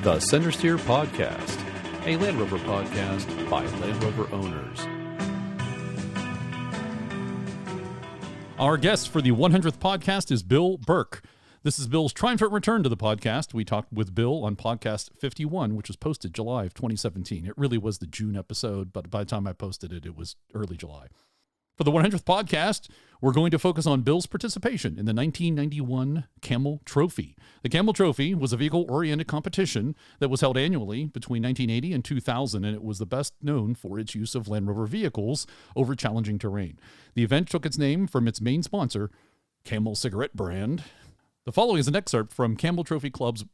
The CentreSteer Podcast, a Land Rover podcast by Land Rover owners. Our guest for the 100th podcast is Bill Burke. This is Bill's triumphant return to the podcast. We talked with Bill on podcast 51, which was posted July of 2017. It really was the June episode, but by the time I posted it, it was early July. For the 100th podcast, we're going to focus on Bill's participation in the 1991 CAMEL Trophy. The CAMEL Trophy was a vehicle-oriented competition that was held annually between 1980 and 2000, and it was the best known for its use of Land Rover vehicles over challenging terrain. The event took its name from its main sponsor, CAMEL cigarette brand. The following is an excerpt from CAMEL Trophy Club's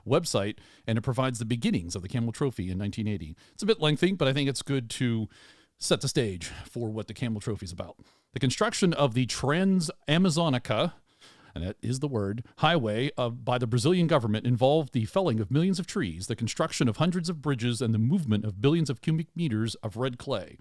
website, and it provides the beginnings of the CAMEL Trophy in 1980. It's a bit lengthy, but I think it's good to set the stage for what the CAMEL Trophy is about. The construction of the Trans-Amazonica, and that is the word, highway by the Brazilian government involved the felling of millions of trees, the construction of hundreds of bridges, and the movement of billions of cubic meters of red clay.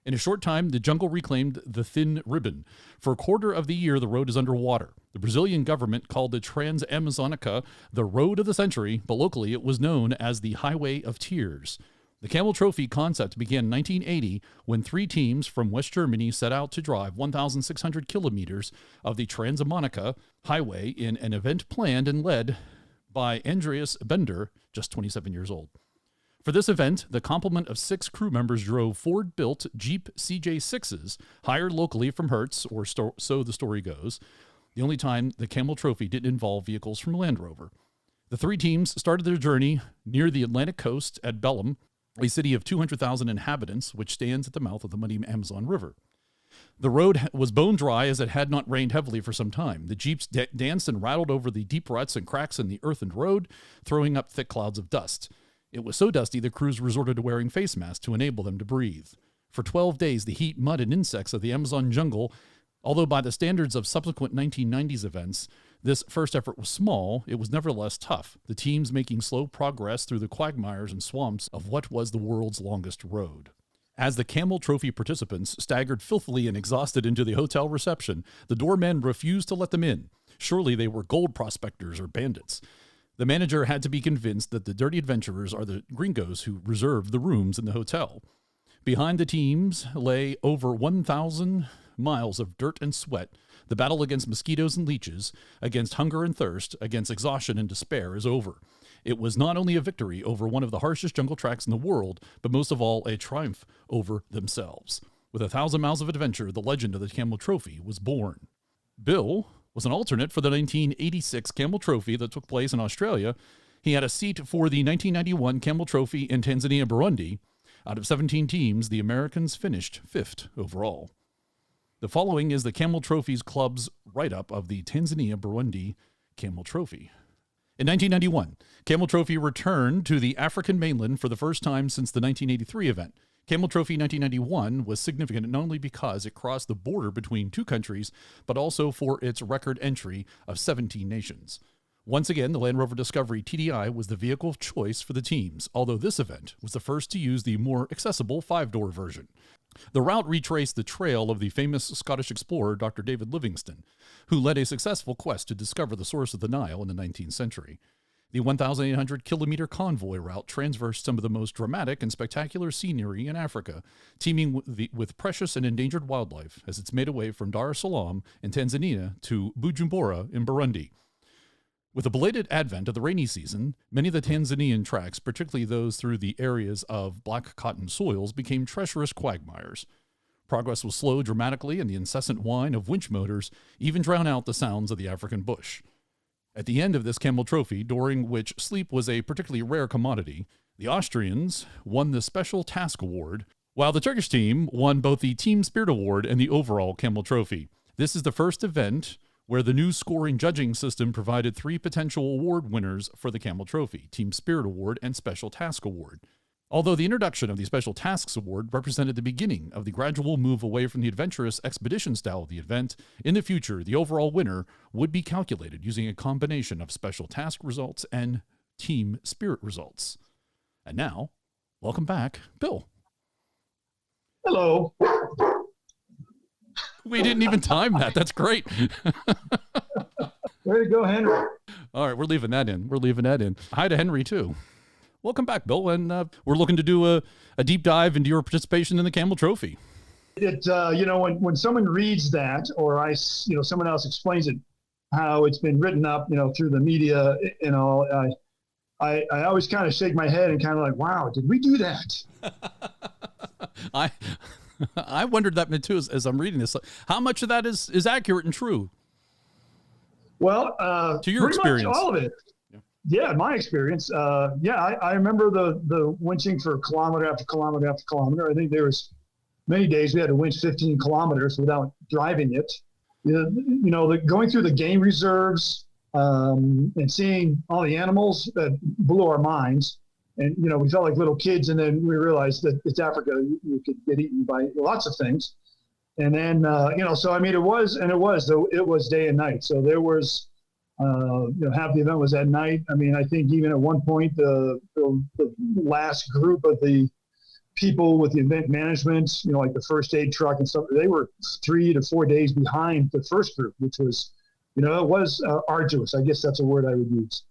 In a short time, the jungle reclaimed the thin ribbon. For a quarter of the year, the road is underwater. The Brazilian government called the Trans-Amazonica the road of the century, but locally it was known as the Highway of Tears. The CAMEL Trophy concept began in 1980 when 3 teams from West Germany set out to drive 1,600 kilometers of the Trans-Amazonica highway in an event planned and led by Andreas Bender, just 27 years old. For this event, the complement of 6 crew members drove Ford-built Jeep CJ6s, hired locally from Hertz, or so the story goes, the only time the CAMEL Trophy didn't involve vehicles from Land Rover. The 3 teams started their journey near the Atlantic coast at Belém, a city of 200,000 inhabitants, which stands at the mouth of the muddy Amazon River. The road was bone dry as it had not rained heavily for some time. The Jeeps danced and rattled over the deep ruts and cracks in the earthened road, throwing up thick clouds of dust. It was so dusty the crews resorted to wearing face masks to enable them to breathe. For 12 days, the heat, mud, and insects of the Amazon jungle, although by the standards of subsequent 1990s events, this first effort was small, it was nevertheless tough, the teams making slow progress through the quagmires and swamps of what was the world's longest road. As the CAMEL Trophy participants staggered filthily and exhausted into the hotel reception, the doormen refused to let them in. Surely they were gold prospectors or bandits. The manager had to be convinced that the dirty adventurers are the gringos who reserved the rooms in the hotel. Behind the teams lay over 1,000 miles of dirt and sweat. The battle against mosquitoes and leeches, against hunger and thirst, against exhaustion and despair is over. It was not only a victory over one of the harshest jungle tracks in the world, but most of all, a triumph over themselves. With 1,000 miles of adventure, the legend of the CAMEL Trophy was born. Bill was an alternate for the 1986 CAMEL Trophy that took place in Australia. He had a seat for the 1991 CAMEL Trophy in Tanzania-Burundi. Out of 17 teams, the Americans finished 5th overall. The following is the CAMEL Trophy's club's write-up of the Tanzania-Burundi CAMEL Trophy. In 1991, CAMEL Trophy returned to the African mainland for the first time since the 1983 event. CAMEL Trophy 1991 was significant not only because it crossed the border between 2 countries, but also for its record entry of 17 nations. Once again, the Land Rover Discovery TDI was the vehicle of choice for the teams, although this event was the first to use the more accessible 5-door version. The route retraced the trail of the famous Scottish explorer Dr. David Livingstone, who led a successful quest to discover the source of the Nile in the 19th century. The 1,800-kilometer convoy route traversed some of the most dramatic and spectacular scenery in Africa, teeming with precious and endangered wildlife as it's made away from Dar es Salaam in Tanzania to Bujumbura in Burundi. With the belated advent of the rainy season, many of the Tanzanian tracks, particularly those through the areas of black cotton soils, became treacherous quagmires. Progress was slowed dramatically, and the incessant whine of winch motors even drowned out the sounds of the African bush. At the end of this CAMEL Trophy, during which sleep was a particularly rare commodity, the Austrians won the Special Task Award, while the Turkish team won both the Team Spirit Award and the overall CAMEL Trophy. This is the first event where the new scoring judging system provided 3 potential award winners for the CAMEL Trophy, Team Spirit Award and Special Task Award. Although the introduction of the Special Tasks Award represented the beginning of the gradual move away from the adventurous expedition style of the event, in the future, the overall winner would be calculated using a combination of Special Task results and Team Spirit results. And now, welcome back, Bill. Hello. We didn't even time that. That's great. Way to go, Henry. All right, we're leaving that in. Hi to Henry, too. Welcome back, Bill. And we're looking to do a deep dive into your participation in the CAMEL Trophy. When someone reads that, or someone else explains it, how it's been written up, through the media, I always kind of shake my head and kind of like, wow, did we do that? I wondered that too as I'm reading this. How much of that is accurate and true? Well, to your experience, much all of it. Yeah, my experience. I remember the winching for kilometer after kilometer after kilometer. I think there was many days we had to winch 15 kilometers without driving it. Going through the game reserves and seeing all the animals that blew our minds. And, we felt like little kids. And then we realized that it's Africa. You could get eaten by lots of things. And then, it was day and night. So there was, half the event was at night. I mean, I think even at one point, the last group of the people with the event management, like the first aid truck and stuff, they were 3 to 4 days behind the first group, which was, it was arduous. I guess that's a word I would use.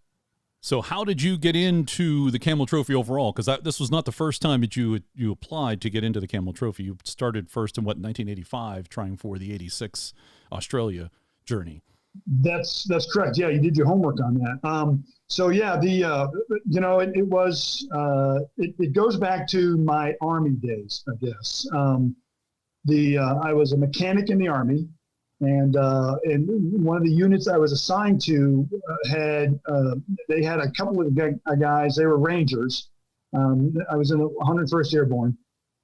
So how did you get into the CAMEL Trophy overall? Because this was not the first time that you applied to get into the CAMEL Trophy. You started first in 1985, trying for the 86 Australia journey. That's correct. Yeah, you did your homework on that. It goes back to my Army days, I guess. I was a mechanic in the Army, and one of the units I was assigned to had a couple of guys. They were Rangers. I was in the 101st Airborne,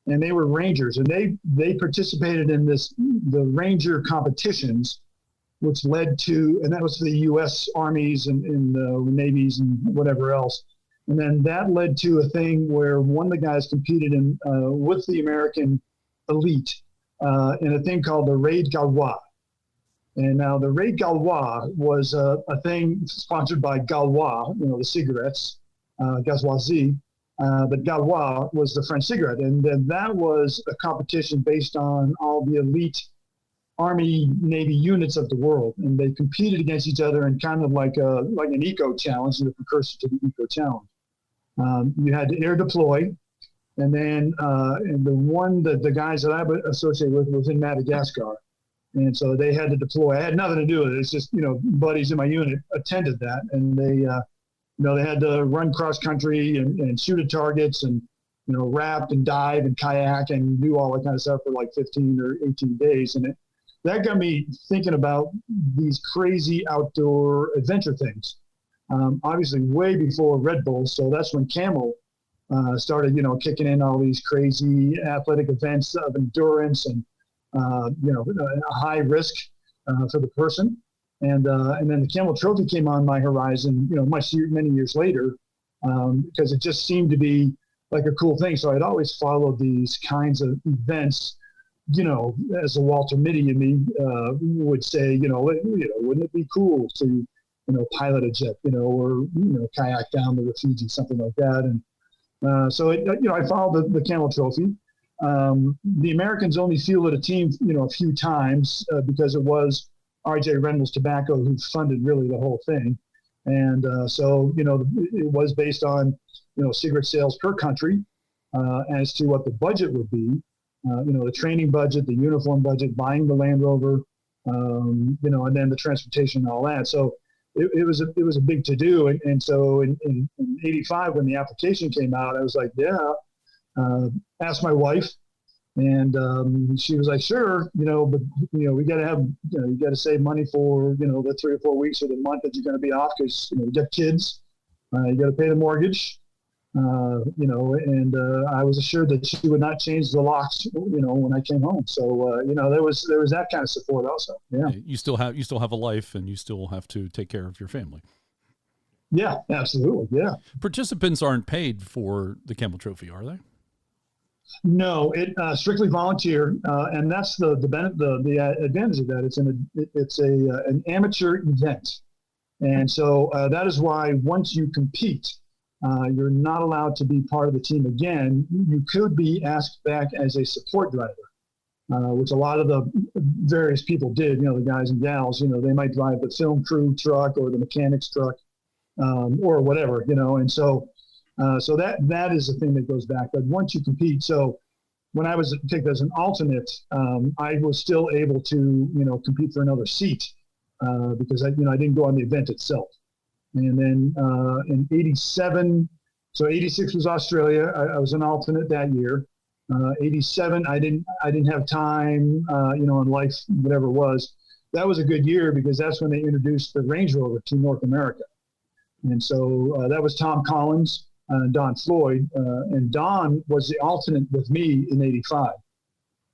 and they were Rangers, and they participated in the Ranger competitions, which led to, and that was for the U.S. Armies and Navies and whatever else. And then that led to a thing where one of the guys competed in with the American elite in a thing called the Raid Gaulois. And now the Raid Gaulois was a thing sponsored by Gaulois, the cigarettes, Gazoisie, but Gaulois was the French cigarette. And then that was a competition based on all the elite Army, Navy units of the world, and they competed against each other in kind of like an eco challenge, the precursor to the eco challenge. You had to air deploy, and then the guys that I was associated with was in Madagascar, and so they had to deploy. I had nothing to do with it. It's just buddies in my unit attended that, and they had to run cross country and shoot at targets and raft and dive and kayak and do all that kind of stuff for like 15 or 18 days, and that got me thinking about these crazy outdoor adventure things. Obviously, way before Red Bull, so that's when CAMEL started, kicking in all these crazy athletic events of endurance and a high risk for the person. And then the CAMEL Trophy came on my horizon, many years later, because it just seemed to be like a cool thing. So I'd always followed these kinds of events. As a Walter Mitty in me would say, wouldn't it be cool to, pilot a jet, or kayak down the Rafiji, something like that. And so I followed the CAMEL Trophy. The Americans only fielded a team, a few times because it was R.J. Reynolds Tobacco who funded really the whole thing, and so it was based on cigarette sales per country as to what the budget would be. The training budget, the uniform budget, buying the Land Rover, and then the transportation and all that. So it was a big to do. And so in 85, when the application came out, I was like, asked my wife, and she was like, sure, but we got to have, you got to save money for, the 3 or 4 weeks or the month that you're going to be off, because, you got kids, you got to pay the mortgage. And I was assured that she would not change the locks, when I came home. So, there was that kind of support also. Yeah. You still have a life, and you still have to take care of your family. Yeah, absolutely. Yeah. Participants aren't paid for the CAMEL Trophy, are they? No, it strictly volunteer, and that's the advantage of that. It's an amateur event, and so that is why once you compete, you're not allowed to be part of the team again. You could be asked back as a support driver, which a lot of the various people did, the guys and gals, they might drive the film crew truck or the mechanics truck, or whatever, and so So that is the thing that goes back. But once you compete, so when I was picked as an alternate, I was still able to, compete for another seat because I didn't go on the event itself. And then in '87, so '86 was Australia. I was an alternate that year. '87, I didn't have time, in life, whatever it was. That was a good year because that's when they introduced the Range Rover to North America. And so that was Tom Collins, Don Floyd, and Don was the alternate with me in '85.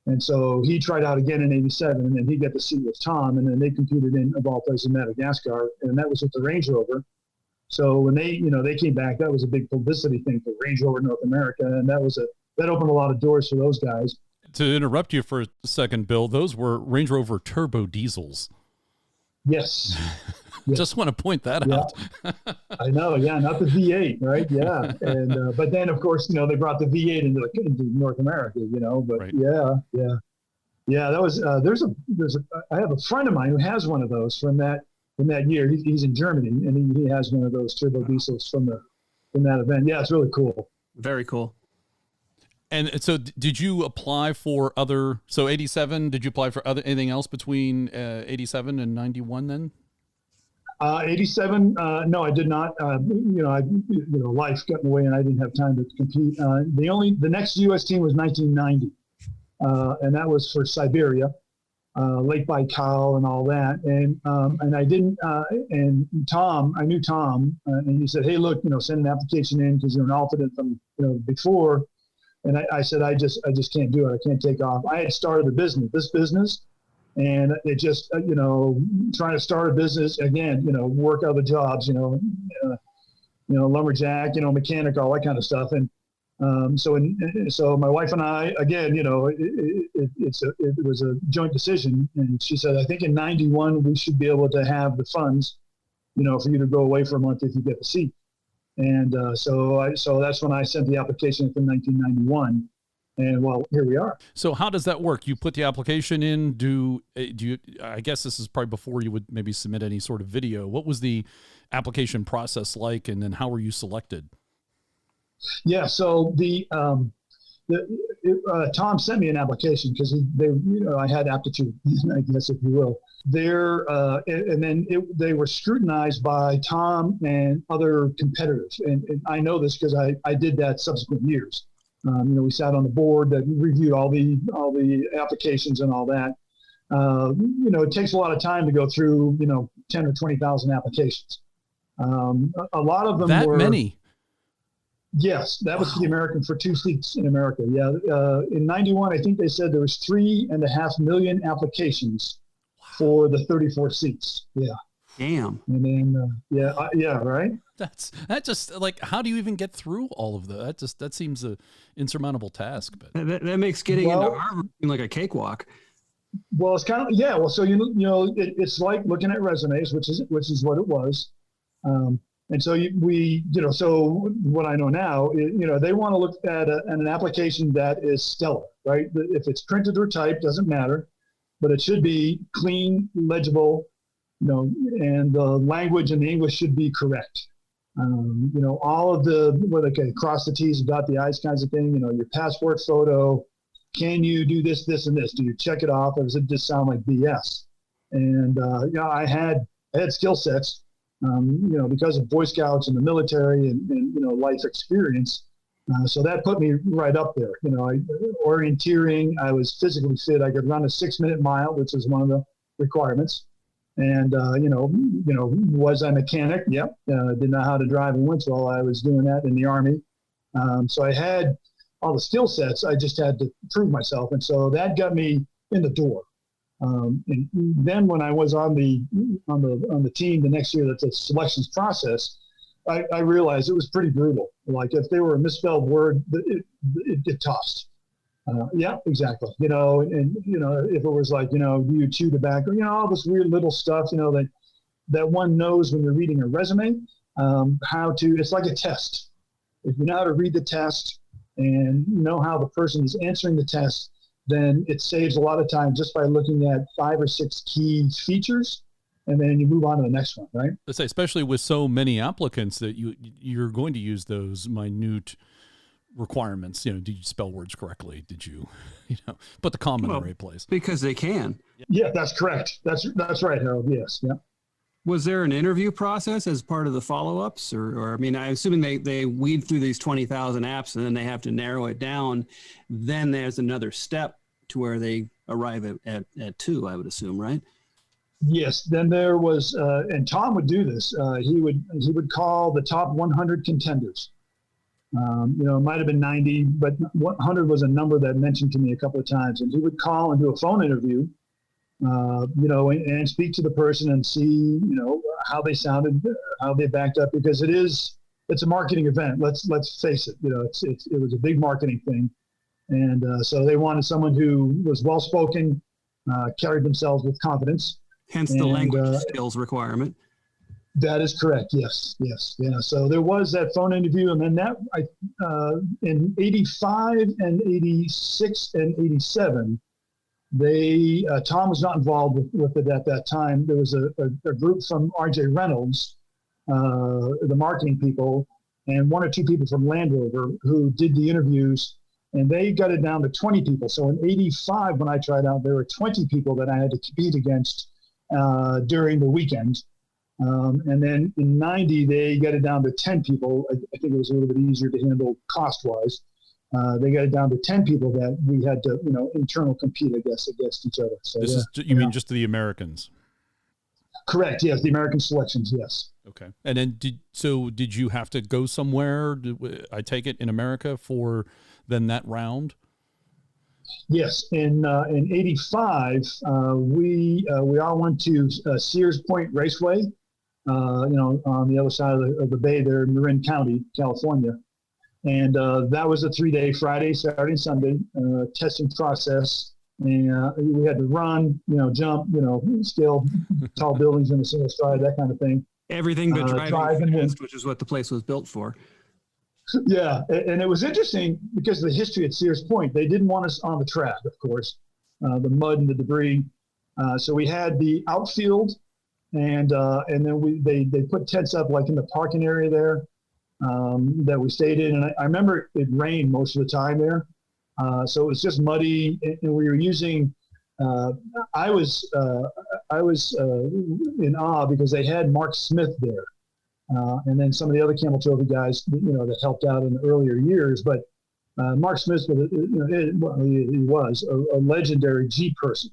And so he tried out again in '87, and then he got the seat with Tom, and then they competed in, of all places, Madagascar, and that was with the Range Rover. So when they came back, that was a big publicity thing for Range Rover North America, and that opened a lot of doors for those guys. To interrupt you for a second, Bill, those were Range Rover turbo diesels. Yes. Just want to point that out. I know. Yeah. Not the V8, right? Yeah. And, but then of course, they brought the V8 into North America, but right. Yeah. That was, I have a friend of mine who has one of those from that year. He's in Germany, and he has one of those turbo diesels from that event. Yeah. It's really cool. Very cool. And so did you apply for so 87, did you apply for anything else between 87 and 91 then? 87, no, I did not. Life got in the way and I didn't have time to compete. The next U.S. team was 1990, and that was for Siberia, Lake Baikal and all that. And I didn't, and Tom, I knew Tom, and he said, hey, look, send an application in because you're an alternate from, before. And I said, I just can't do it. I can't take off. I had started this business, and it just, trying to start a business again, work other jobs, lumberjack, mechanic, all that kind of stuff. And so my wife and I, again, it was a joint decision. And she said, I think in 91, we should be able to have the funds, for you to go away for a month if you get the seat. And so that's when I sent the application for 1991, and well, here we are. So how does that work? You put the application in. Do you? I guess this is probably before you would maybe submit any sort of video. What was the application process like, and then how were you selected? Yeah, so Tom sent me an application because I had aptitude, I guess, if you will. And then they were scrutinized by Tom and other competitors. And I know this because I did that subsequent years. We sat on the board that reviewed all the applications and all that. It takes a lot of time to go through, 10 or 20,000 applications. A lot of them were many. Yes, that was for the American, for 2 seats in America. Yeah. In 91, I think they said there was 3.5 million applications for the 34 seats. Yeah. Damn. And then, right. That just like, how do you even get through all of that? That seems an insurmountable task. But that makes getting into Harvard seem like a cakewalk. Well, it's kind of, well, so, it's like looking at resumes, which is what it was. And so so what I know now, they want to look at an application that is stellar, right? If it's printed or typed, doesn't matter, but it should be clean, legible, and the language and the English should be correct. All of the cross the T's and dot the I's kinds of thing, your passport photo, can you do this, this, and this? Do you check it off, or does it just sound like BS? And, I had skill sets. Because of Boy Scouts and the military and life experience. So that put me right up there. Orienteering, I was physically fit. I could run a 6-minute mile, which is one of the requirements. And, was I a mechanic? Yep. Didn't know how to drive a winch while I was doing that in the Army. So I had all the skill sets. I just had to prove myself. And so that got me in the door. And then when I was on the team the next year, that's a selections process, I realized it was pretty brutal. Like if there were a misspelled word, it tossed. Yeah, exactly. And if it was like, do you chew tobacco, all this weird little stuff, that one knows when you're reading a resume, it's like a test. If you know how to read the test and know how the person is answering the test, then it saves a lot of time just by looking at 5 or 6 key features and then you move on to the next one, right? Let's say, especially with so many applicants that you're going to use those minute requirements. Did you spell words correctly? Did you, put the comma in the right place? Because they can. Yeah, that's correct. That's right, Harold. Yes. Yeah. Was there an interview process as part of the follow-ups, or I mean, I'm assuming they weed through these 20,000 apps and then they have to narrow it down. Then there's another step to where they arrive at 2, I would assume, right? Yes. Then there was, and Tom would do this. He would call the top 100 contenders. It might have been 90, but 100 was a number that mentioned to me a couple of times. And he would call and do a phone interview, and speak to the person and see, how they sounded, how they backed up, because it's a marketing event. Let's face it. It was a big marketing thing. And so they wanted someone who was well-spoken, carried themselves with confidence. Hence the language skills requirement. That is correct. Yes. Yeah. So there was that phone interview, and then in 85 and 86 and 87, Tom was not involved with it at that time. There was a group from RJ Reynolds, the marketing people, and 1 or 2 people from Land Rover who did the interviews, and they got it down to 20 people. So in 85, when I tried out, there were 20 people that I had to compete against during the weekend. And then in 90, they got it down to 10 people. I think it was a little bit easier to handle cost-wise. They got it down to 10 people that we had to, internal compete, I guess, against each other. So this is, you mean just the Americans? Correct. Yes. The American selections. Yes. Okay. And then did you have to go somewhere? I take it in America for then that round? Yes. In 85, we all went to Sears Point Raceway, on the other side of the bay there in Marin County, California. And that was a 3-day, Friday, Saturday, Sunday testing process. And we had to run, jump, scale tall buildings in a single stride, that kind of thing. Everything but driving fast, which is what the place was built for. Yeah. And it was interesting because of the history at Sears Point. They didn't want us on the track, of course, the mud and the debris. So we had the outfield, and then they put tents up like in the parking area there. That we stayed in, and I remember it rained most of the time there, so it was just muddy. And we were using. I was in awe because they had Mark Smith there, and then some of the other Camel Trophy guys, that helped out in the earlier years. But Mark Smith, he was a legendary Jeep person.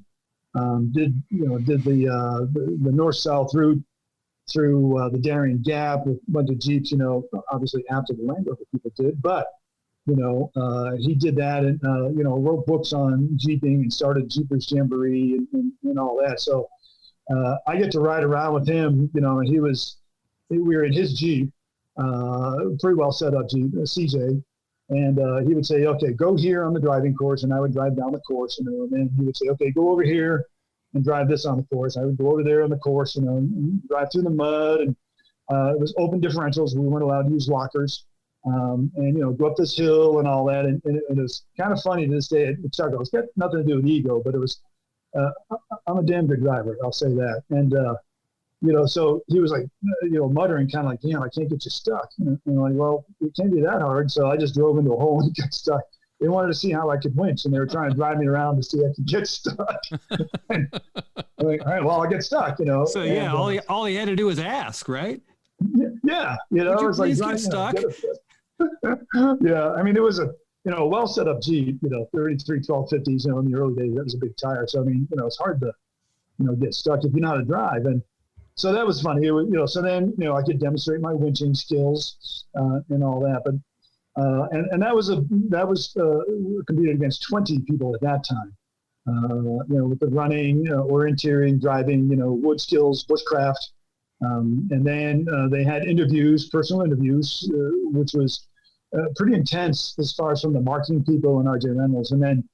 Did the north-south route through the Darien Gap with a bunch of Jeeps, obviously after the Land Rover people did, but, he did that and, wrote books on Jeeping and started Jeepers Jamboree and all that. So I get to ride around with him, and we were in his Jeep, pretty well set up Jeep, CJ, and he would say, okay, go here on the driving course, and I would drive down the course, and then he would say, okay, go over here and drive this on the course. I would go over there on the course, and drive through the mud, and it was open differentials. We weren't allowed to use lockers, and go up this hill and all that. And it was kind of funny to this day at Chuckle. It's got nothing to do with ego, but it was. I'm a damn good driver, I'll say that. And so he was like, muttering, kind of like, damn, I can't get you stuck. And I'm like, well, it can't be that hard. So I just drove into a hole and got stuck. They wanted to see how I could winch, and they were trying to drive me around to see if I could get stuck. And I'm like, all right, well, I'll get stuck, So yeah, all he had to do was ask, right? Yeah, Would you it was please like get stuck? Yeah, I mean, it was a well set up Jeep, 33 1250s. In the early days, that was a big tire. So I mean, it's hard to get stuck if you know how to drive. And so that was funny. It was, so then I could demonstrate my winching skills and all that, but. And that was competed against 20 people at that time, with the running, orienteering, driving, wood skills, bushcraft. And then they had personal interviews, which was pretty intense as far as from the marketing people and RJ Reynolds. And then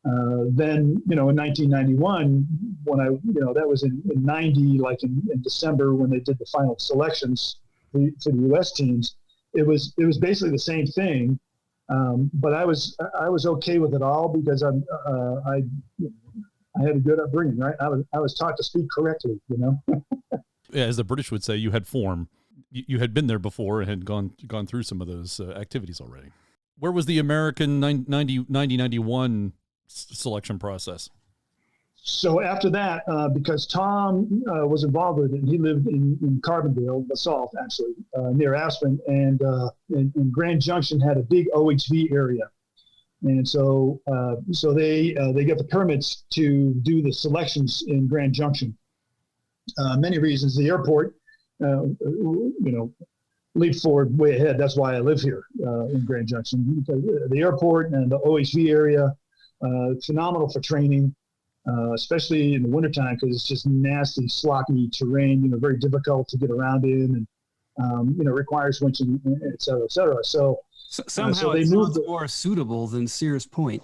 in 1991, when that was in 90, like in December when they did the final selections for the U.S. teams. It was basically the same thing, but I was okay with it all because I I had a good upbringing, right? I was taught to speak correctly, you know. Yeah, as the British would say, you had form. You had been there before and had gone through some of those activities already. Where was the American 90-91 selection process? So after that, because Tom was involved with it, he lived in Carbondale, Basalt, actually, near Aspen, and Grand Junction had a big OHV area. And so they get the permits to do the selections in Grand Junction. Many reasons. The airport, leap forward way ahead. That's why I live here in Grand Junction. Because the airport and the OHV area, phenomenal for training, especially in the wintertime because it's just nasty, sloppy terrain. Very difficult to get around in, and requires winching, et cetera, et cetera. So somehow they it moved sounds more suitable than Sears Point.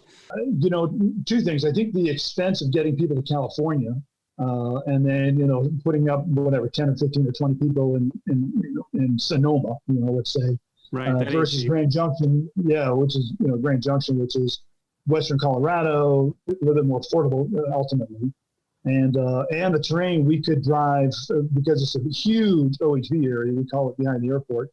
Two things. I think the expense of getting people to California, and then putting up whatever 10 or 15 or 20 people in Sonoma, let's say, right, versus Grand Junction, which is Grand Junction, which is Western Colorado, a little bit more affordable ultimately, and the terrain we could drive because it's a huge OHV area. We call it behind the airport.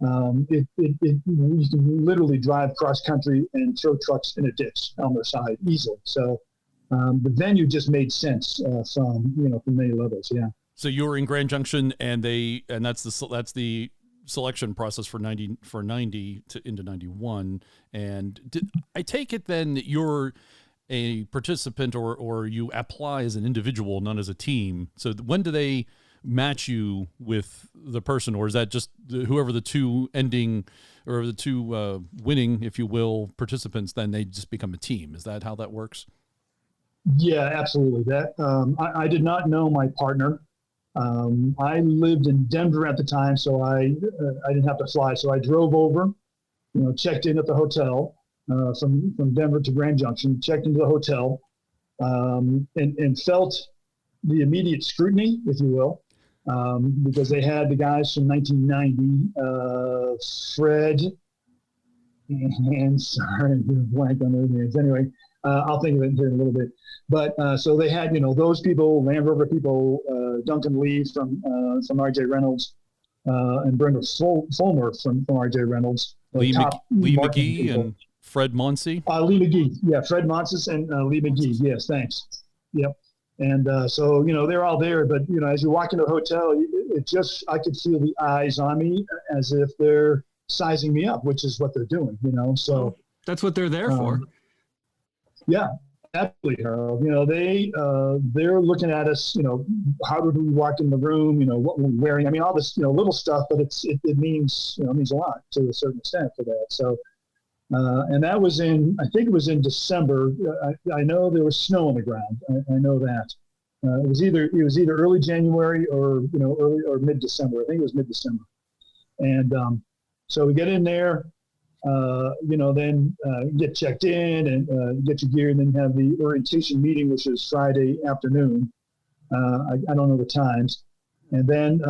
You can literally drive cross country and throw trucks in a ditch on their side easily. So the venue just made sense from many levels. Yeah. So you were in Grand Junction, and that's the selection process for 90 into 91. And I take it then that you're a participant or you apply as an individual, not as a team. So when do they match you with the person, or is that just whoever the two ending or the two winning, if you will, participants, then they just become a team? Is that how that works? Yeah, absolutely. That I did not know my partner. I lived in Denver at the time, so I didn't have to fly. So I drove over, checked in at the hotel from Denver to Grand Junction, checked into the hotel, and felt the immediate scrutiny, if you will, because they had the guys from 1990, Fred, and sorry, I'm blank on their names. Anyway, I'll think of it here in a little bit. But so they had, those people, Land Rover people, Duncan Lee from RJ Reynolds, and Brenda Fulmer from RJ Reynolds. Lee McGee people. And Fred Monsey. Lee McGee, yeah, Fred Monses and Lee McGee. Yes, thanks. Yep. And so they're all there, but as you walk into the hotel, I could feel the eyes on me as if they're sizing me up, which is what they're doing. So that's what they're there for. Yeah, absolutely, Harold. They're looking at us. How did we walk in the room? What we're wearing. I mean, all this little stuff, but it means means a lot to a certain extent for that. So, and that was I think it was in December. I know there was snow on the ground. I know that. It was either early January or early or mid December. I think it was mid December. And so we get in there. Then get checked in and get your gear, and then you have the orientation meeting, which is Friday afternoon. I don't know the times, and then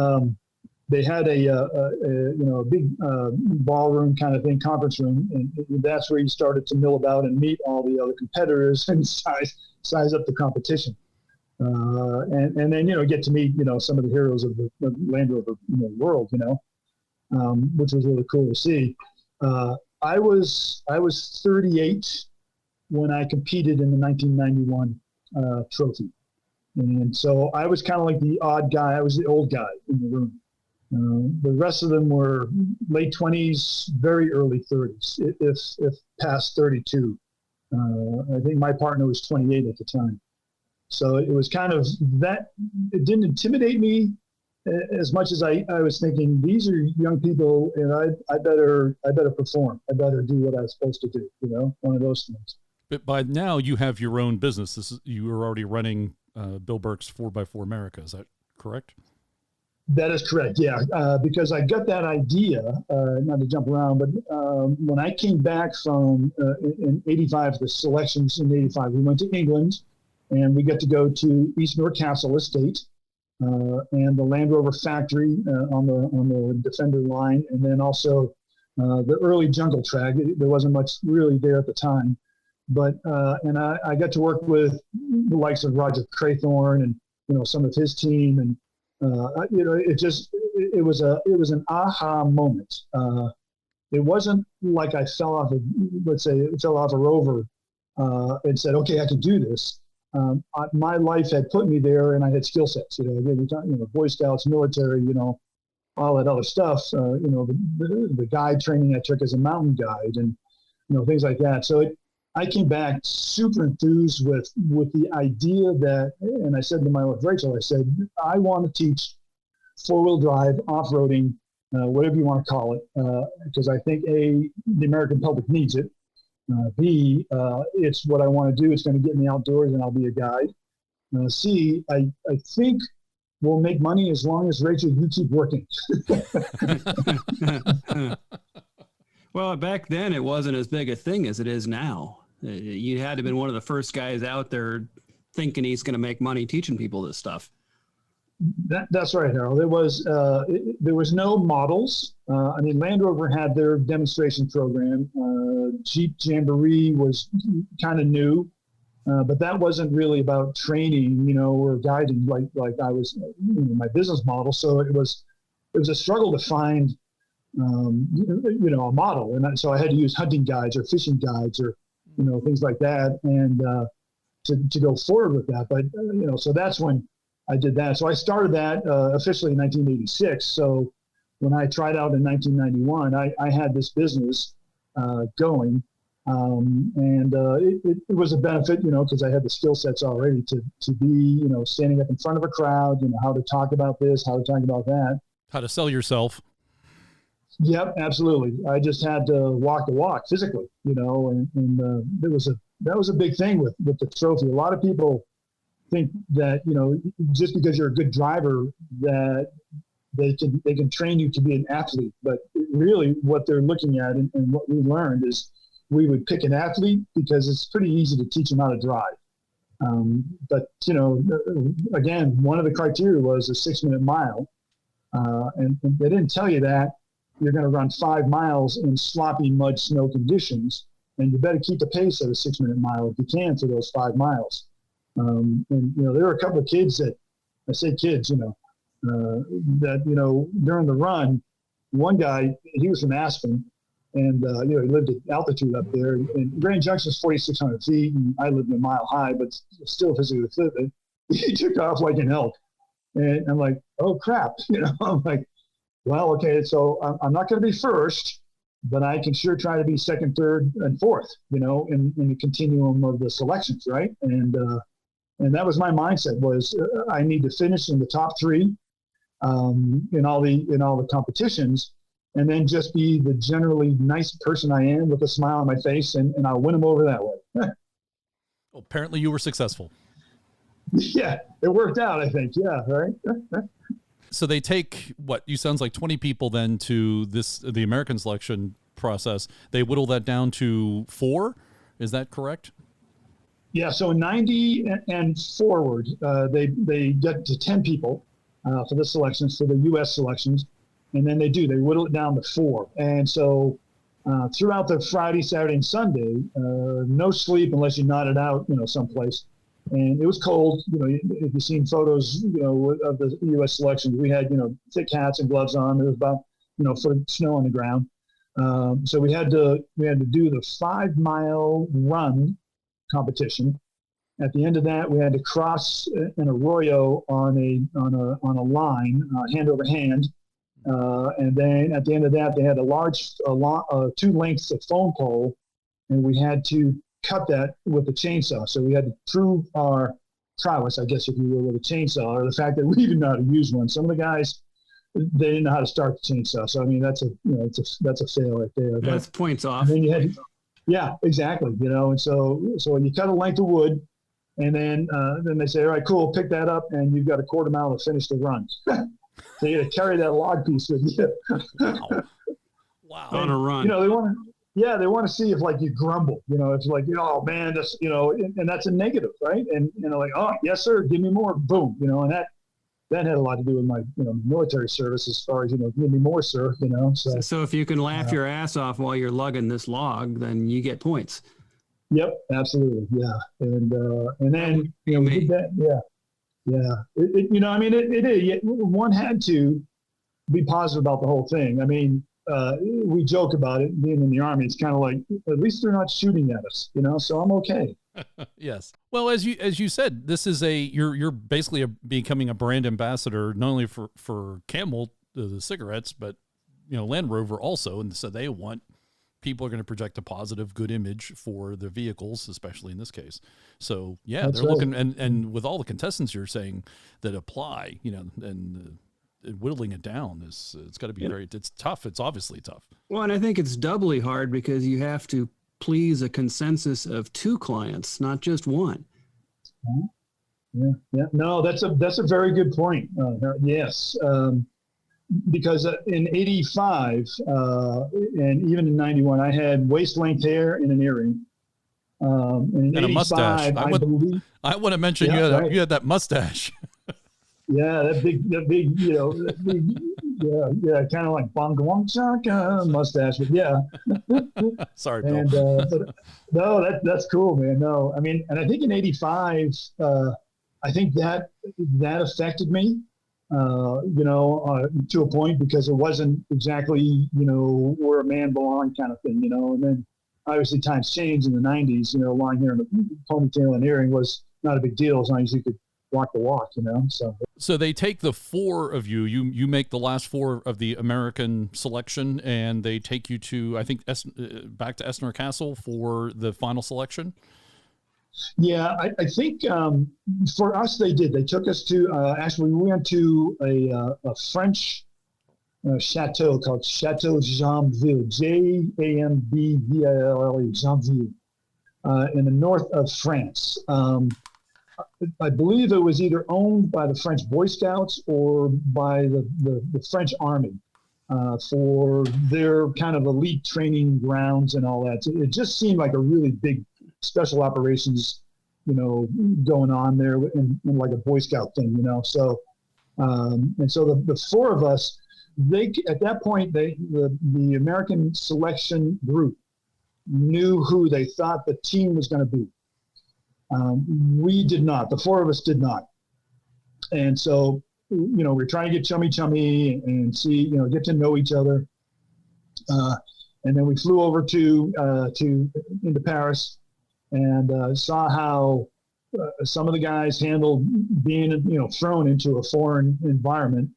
they had a big ballroom kind of thing, conference room, and that's where you started to mill about and meet all the other competitors and size up the competition, and then get to meet some of the heroes of the Land Rover world, which was really cool to see. I was 38 when I competed in the 1991 trophy. And so I was kind of like the odd guy. I was the old guy in the room. The rest of them were late 20s, very early 30s, if past 32. I think my partner was 28 at the time. So it was kind of that. It didn't intimidate me as much as I was thinking, these are young people, and I better perform. I better do what I was supposed to do. One of those things. But by now you have your own business. You were already running Bill Burke's 4x4 America. Is that correct? That is correct. Yeah, because I got that idea. Not to jump around, but when I came back from in '85, the selections in '85, we went to England, and we got to go to East Newcastle Estate. And the Land Rover factory on the Defender line, and then also the early jungle track. There wasn't much really there at the time, but and I got to work with the likes of Roger Craythorne and some of his team, and it was an aha moment. It wasn't like I fell off a rover and said, okay, I can do this. My life had put me there, and I had skill sets. Boy Scouts, military, all that other stuff. The guide training I took as a mountain guide, and things like that. So I came back super enthused with the idea that, and I said to my wife Rachel, I said, I want to teach four-wheel drive, off-roading, whatever you want to call it, because I think A, the American public needs it. B, it's what I want to do. It's going to get me outdoors, and I'll be a guide. C, I think we'll make money as long as, Rachel, you keep working. Well, back then it wasn't as big a thing as it is now. You had to have been one of the first guys out there thinking he's going to make money teaching people this stuff. That's right, Harold. There was no models. Land Rover had their demonstration program. Jeep Jamboree was kind of new, but that wasn't really about training, or guiding like I was, my business model. So it was a struggle to find, a model, and so I had to use hunting guides or fishing guides or things like that, and to go forward with that. But so that's when I did that. So I started that officially in 1986. So when I tried out in 1991, I had this business going, and it was a benefit, because I had the skill sets already to be, standing up in front of a crowd, how to talk about this, how to talk about that, how to sell yourself. Yep, absolutely. I just had to walk the walk physically, and that was a big thing with the trophy. A lot of people think that, just because you're a good driver that they can train you to be an athlete. But really what they're looking at and what we learned is we would pick an athlete because it's pretty easy to teach them how to drive. But again, one of the criteria was a 6-minute mile. And they didn't tell you that you're going to run 5 miles in sloppy mud snow conditions, and you better keep the pace at a 6-minute mile if you can for those 5 miles. And there were a couple of kids that, I say kids, that during the run, one guy, he was from Aspen, and he lived at altitude up there. And Grand Junction is 4,600 feet, and I lived in Mile High, but still physically fit. He took off like an elk, and I'm like, oh crap, I'm like, well, okay, so I'm not going to be first, but I can sure try to be second, third, and fourth, in the continuum of the selections, right? And that was my mindset, was I need to finish in the top 3 in all the competitions, and then just be the generally nice person I am with a smile on my face, and I'll win them over that way. Well, apparently you were successful. Yeah, it worked out, I think. Yeah, right. So they take sounds like 20 people then to the American selection process. They whittle that down to 4. Is that correct? Yeah. So 90 and forward, they get to 10 people for the selections, for the U.S. selections. And then they whittle it down to 4. And so throughout the Friday, Saturday, and Sunday, no sleep unless you nodded out, someplace. And it was cold. If you've seen photos, of the U.S. selections, we had, thick hats and gloves on. There was about, foot of snow on the ground. So we had to do the 5-mile run competition. At the end of that, we had to cross an arroyo on a line, hand over hand. And then at the end of that, they had a 2 lengths of foam pole, and we had to cut that with a chainsaw. So we had to prove our prowess, I guess, if you will, with a chainsaw, or the fact that we didn't know how to use one. Some of the guys, they didn't know how to start the chainsaw. So I mean, that's a fail right there. That's points off. And then yeah, exactly. And so you cut a length of wood, and then they say, all right, cool, pick that up, and you've got a quarter mile to finish the run. So you got to carry that log piece with you. Wow. On a run. They want to see if you grumble, it's like, oh man, this, and that's a negative, right? And like, oh yes, sir, give me more, boom, and that had a lot to do with my, military service as far as, give me more, sir, So if you can laugh your ass off while you're lugging this log, then you get points. Yep, absolutely. Yeah. And then, we did that. Yeah. Yeah. One had to be positive about the whole thing. I mean, we joke about it being in the Army. It's kind of like, at least they're not shooting at us, so I'm okay. Yes. Well, as you said, this is you're basically becoming a brand ambassador, not only for Camel, the cigarettes, but, Land Rover also. And so they want people are going to project a positive, good image for the vehicles, especially in this case. So yeah, That's they're right. looking, and with all the contestants you're saying that apply, and whittling it down it's got to be great. It's tough. It's obviously tough. Well, and I think it's doubly hard because you have to please a consensus of 2 clients, not just one. Yeah. No, that's a very good point. Yes. Because in 85 and even in 91, I had waist-length hair and an earring. And a mustache. I want to mention you had that mustache. Yeah, that big, kind of like bonga wong chaka mustache. But yeah. Sorry, Bill. And but no, that's cool, man. No, I mean, and I think in 85, I think that affected me. To a point, because it wasn't exactly, where a man belonged kind of thing, and then obviously times changed in the 90s, long hair and a ponytail and earring was not a big deal as long as you could walk the walk, So they take the 4 of you, you make the last 4 of the American selection, and they take you to, I think, back to Esner Castle for the final selection. Yeah, I think for us they did. They took us to actually we went to a French chateau called Chateau Jamville, Jambville, Jamville, in the north of France. I believe it was either owned by the French Boy Scouts or by the French Army for their kind of elite training grounds and all that. So it just seemed like a really big special operations, going on there in like a Boy Scout thing, So, and so the 4 of us, at that point, the American selection group knew who they thought the team was going to be. We did not. The 4 of us did not. And so, we're trying to get chummy and see, get to know each other. And then we flew over into Paris and saw how some of the guys handled being, thrown into a foreign environment.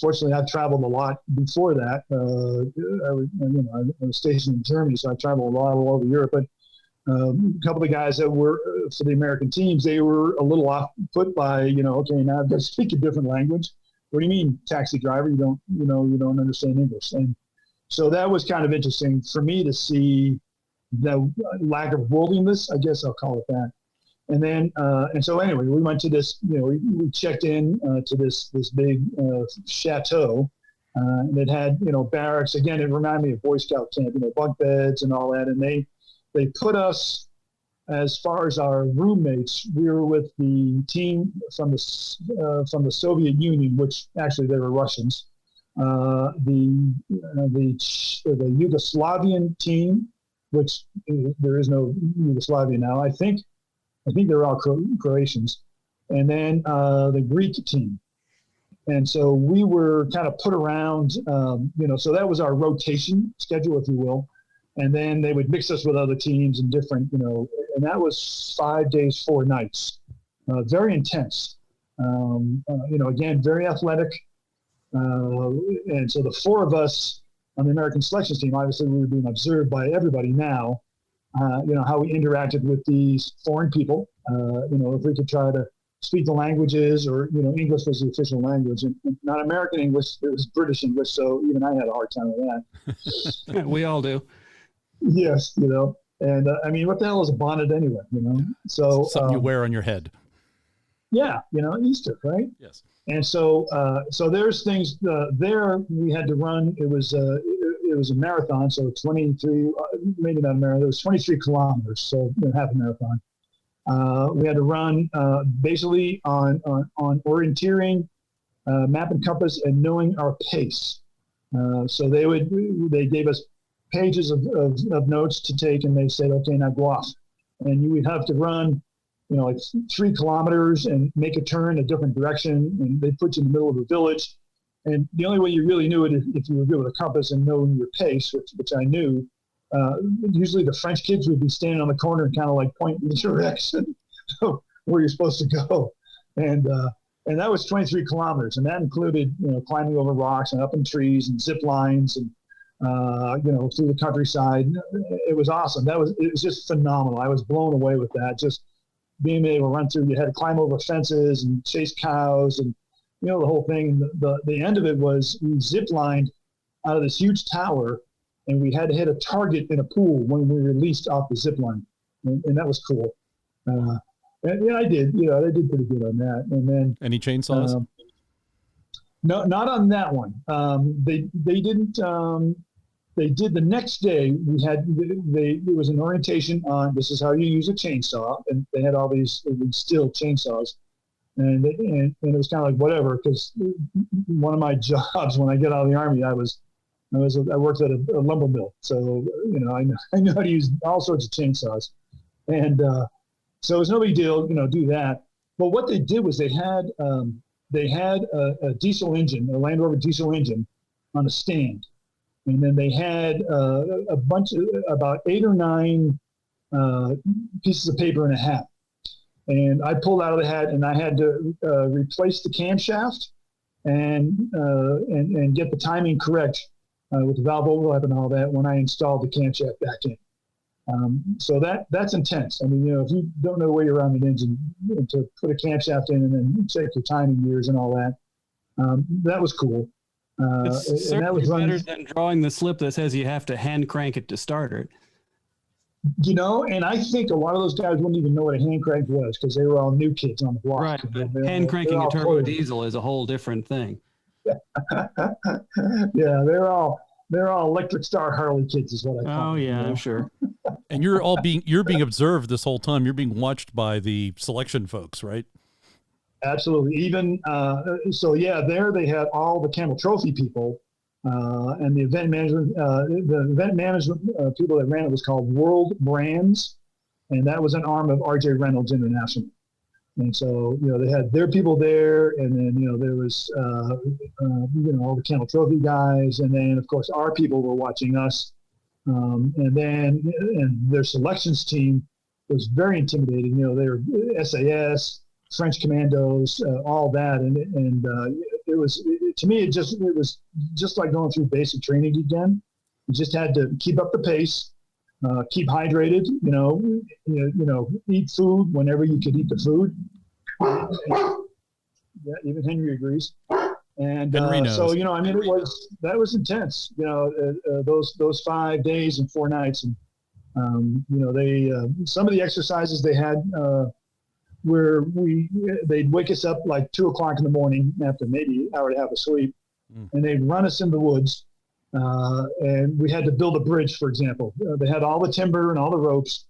Fortunately, I've traveled a lot before that. I was stationed in Germany, so I traveled a lot all over Europe. But a couple of the guys that were for the American teams, they were a little off put by, okay, now I've got to speak a different language. What do you mean, taxi driver? You don't understand English. And so that was kind of interesting for me to see the lack of worldliness, I guess I'll call it that. And then, and so anyway, we went to this, we checked in to this big chateau, and it had, barracks. Again, it reminded me of Boy Scout camp, bunk beds and all that. And they put us, as far as our roommates, we were with the team from the Soviet Union, which actually they were Russians. The Yugoslavian team, which there is no Yugoslavia now. I think they're all Croatians, and then the Greek team. And so we were kind of put around, so that was our rotation schedule, if you will. And then they would mix us with other teams and different, and that was 5 days, 4 nights, very intense. Again, very athletic. And so the 4 of us on the American selections team, obviously we were being observed by everybody now, how we interacted with these foreign people, if we could try to speak the languages or, English was the official language and not American English, it was British English. So even I had a hard time with that. We all do. Yes. And what the hell is a bonnet anyway, So something you wear on your head. Yeah. Easter, right? Yes. And so there's things there we had to run. It was a marathon. So 23, maybe not a marathon. It was 23 kilometers. So half a marathon. We had to run basically on orienteering, map and compass, and knowing our pace. So they gave us pages of notes to take, and they said, okay, now go off. And you would have to run, like 3 kilometers and make a turn a different direction. And they put you in the middle of a village. And the only way you really knew it is if you were good with a compass and knowing your pace, which I knew. Usually the French kids would be standing on the corner and kind of like pointing the direction where you're supposed to go. And that was 23 kilometers. And that included, climbing over rocks and up in trees and zip lines and, through the countryside. It was awesome. It was just phenomenal. I was blown away with that. Just being able to run through, you had to climb over fences and chase cows and, the whole thing. The end of it was we zip lined out of this huge tower, and we had to hit a target in a pool when we released off the zip line. And that was cool. And I did, they did pretty good on that. And then any chainsaws? No, not on that one. They didn't. They did the next day. There was an orientation on this is how you use a chainsaw, and they had all these steel chainsaws, and it was kind of like whatever, because one of my jobs when I get out of the Army, I worked at a lumber mill, so I know how to use all sorts of chainsaws, and so it was no big deal, do that. But what they did was they had a diesel engine, a Land Rover diesel engine, on a stand, and then they had a bunch of about 8 or 9 pieces of paper in a hat. And I pulled out of the hat, and I had to replace the camshaft and get the timing correct with the valve overlap and all that when I installed the camshaft back in. So that's intense. I mean, if you don't know the way around an engine, to put a camshaft in and then check your timing gears and all that, that was cool. It's certainly better than drawing the slip that says you have to hand crank it to start it. And I think a lot of those guys wouldn't even know what a hand crank was because they were all new kids on the block. Right, but hand cranking a turbo diesel is a whole different thing. Yeah, they're all Electric Star Harley kids is what I call them. Oh yeah, I'm sure. And you're being observed this whole time. You're being watched by the selection folks, right? Absolutely. Even there they had all the CAMEL Trophy people. And the event management people that ran it was called World Brands, and that was an arm of RJ Reynolds International. And so, they had their people there, and then, there was, all the CAMEL Trophy guys, and then, of course, our people were watching us. And their selections team was very intimidating. They were SAS, French commandos, all that, and it was to me it was just like going through basic training again. You just had to keep up the pace, keep hydrated, eat food whenever you could eat the food. Yeah, even Henry agrees. And so that was intense. Those 5 days and 4 nights, and they some of the exercises they had. Where they'd wake us up like 2 o'clock in the morning after maybe an hour and a half of sleep, and they'd run us in the woods, and we had to build a bridge, for example. They had all the timber and all the ropes,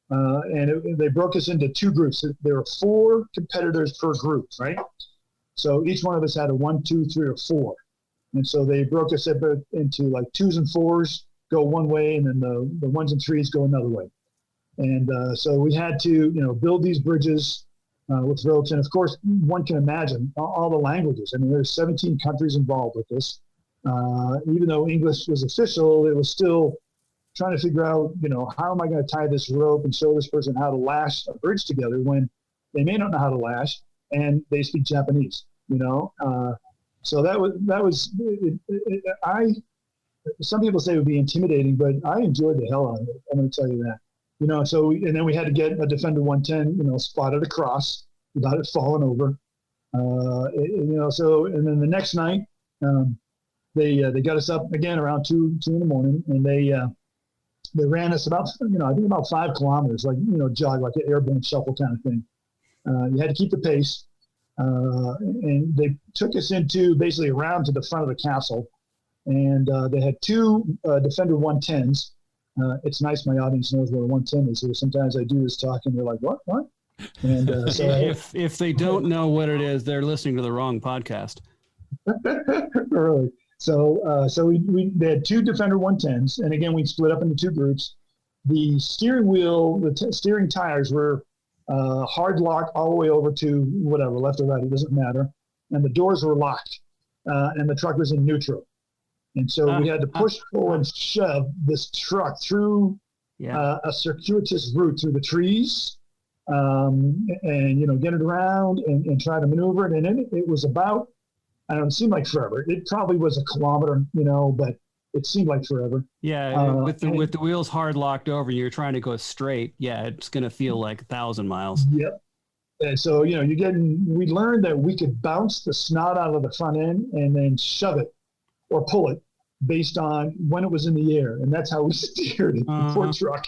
and they broke us into 2 groups. There were 4 competitors per group, right? So each one of us had a 1, 2, 3, or 4, and so they broke us up into like 2s and 4s go one way, and then the 1s and 3s go another way. And so we had to, build these bridges with ropes. And of course, one can imagine all the languages. I mean, there's 17 countries involved with this. Even though English was official, it was still trying to figure out, how am I going to tie this rope and show this person how to lash a bridge together when they may not know how to lash and they speak Japanese, So that was some people say it would be intimidating, but I enjoyed the hell out of it. I'm going to tell you that. And then we had to get a Defender 110, spotted across without it falling over. And then the next night, they got us up again around 2 in the morning, and they ran us about, I think about 5 kilometers, like, jog, like an airborne shuffle kind of thing. You had to keep the pace. And they took us into basically around to the front of the castle, and they had 2 Defender 110s. It's nice my audience knows what a 110 is. Sometimes I do this talk and they're like, what? And if they don't know what it is, they're listening to the wrong podcast. Really. They had two Defender 110s, and again we split up into two groups. The steering wheel, steering tires were hard locked all the way over to whatever, left or right, it doesn't matter, and the doors were locked, and the truck was in neutral, and so we had to push, pull, and shove this truck through a circuitous route through the trees, and get it around and try to maneuver it, and then it was about, I don't know, it seemed like forever. It probably was a kilometer, but it seemed like forever. Yeah, with the wheels hard locked over, you're trying to go straight. Yeah, it's going to feel like 1,000 miles. Yep. And so, we learned that we could bounce the snot out of the front end and then shove it or pull it based on when it was in the air. And that's how we steered it, the Ford truck,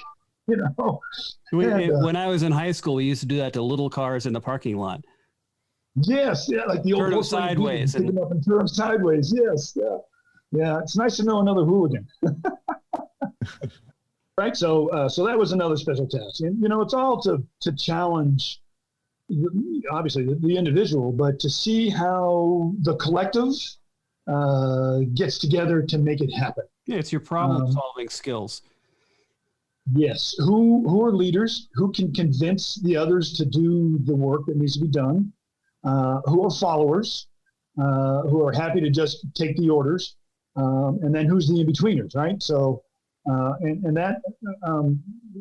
When I was in high school, we used to do that to little cars in the parking lot. Yes, yeah, like the old turn them sideways. Pick them up and turn them sideways. Yes, yeah. Yeah, it's nice to know another hooligan. Right, so that was another special task. And, it's all to challenge, obviously, the individual, but to see how the collective gets together to make it happen. Yeah, it's your problem-solving skills. Yes, who are leaders, who can convince the others to do the work that needs to be done, who are followers, who are happy to just take the orders, and then who's the in-betweeners, right? So, and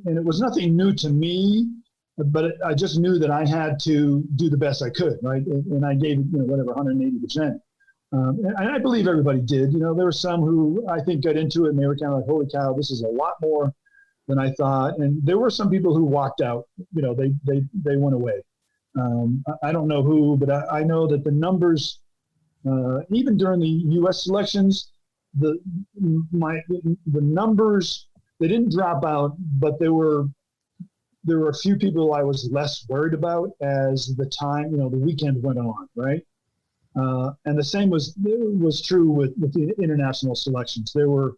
it was nothing new to me, but I just knew that I had to do the best I could, right? And I gave, 180%. And I believe everybody did. There were some who I think got into it and they were kind of like, holy cow, this is a lot more than I thought. And there were some people who walked out, they went away. I don't know who, but I know that the numbers, even during the U.S. selections, the numbers, they didn't drop out, but there were a few people I was less worried about as the time, the weekend went on, right? And the same was true with the international selections. There were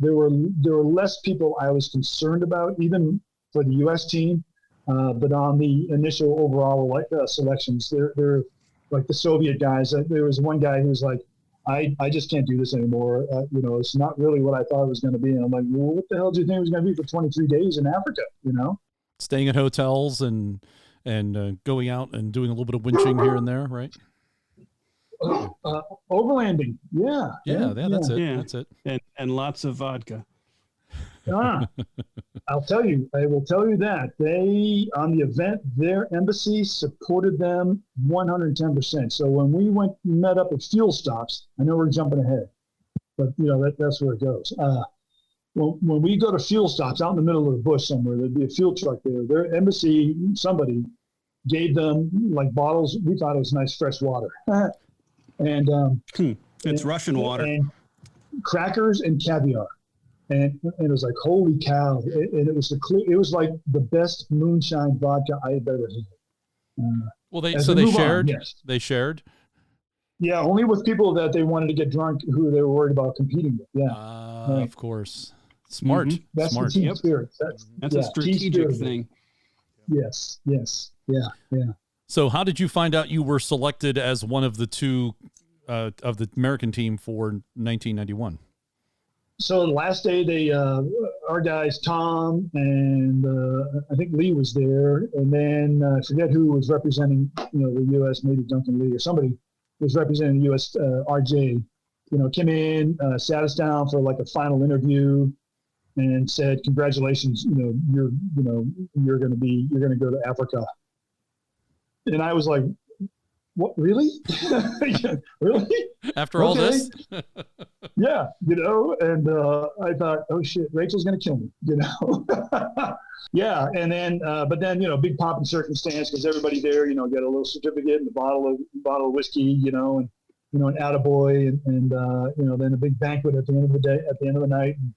less people I was concerned about, even for the U.S. team. But on the initial overall selections, they're like the Soviet guys. There was one guy who was like, I just can't do this anymore. It's not really what I thought it was going to be. And I'm like, well, what the hell do you think it was going to be for 23 days in Africa? Staying at hotels and going out and doing a little bit of winching here and there, right? Overlanding. Yeah. That's it. Yeah. That's it. And lots of vodka. I will tell you that they, on the event, their embassy supported them 110%. So when we met up at fuel stops, I know we're jumping ahead, but that's where it goes. When we go to fuel stops out in the middle of the bush somewhere, there'd be a fuel truck there. Their embassy, somebody gave them like bottles. We thought it was nice fresh water. And it's Russian water. And crackers and caviar. And it was like, holy cow. And it was like the best moonshine vodka I had ever had. Well, they shared. Yes. They shared. Yeah, only with people that they wanted to get drunk, who they were worried about competing with. Yeah, right. Of course. Smart. Mm-hmm. That's Smart. the team spirit. That's a strategic thing. Yes. Yeah. So, how did you find out you were selected as one of the two of the American team for 1991? So the last day, our guys, Tom and I think Lee was there, and then I forget who was representing, the U.S. Maybe Duncan Lee or somebody was representing the U.S. RJ. Came in, sat us down for like a final interview, and said, "Congratulations, you're going to go to Africa." And I was like, "What? Really? Really? After all this?" Yeah, and I thought, oh shit, Rachel's going to kill me, Yeah, and then, but then, big pomp and circumstance, because everybody there, got a little certificate and a bottle of whiskey, and an attaboy, and then a big banquet at the end of the night, and,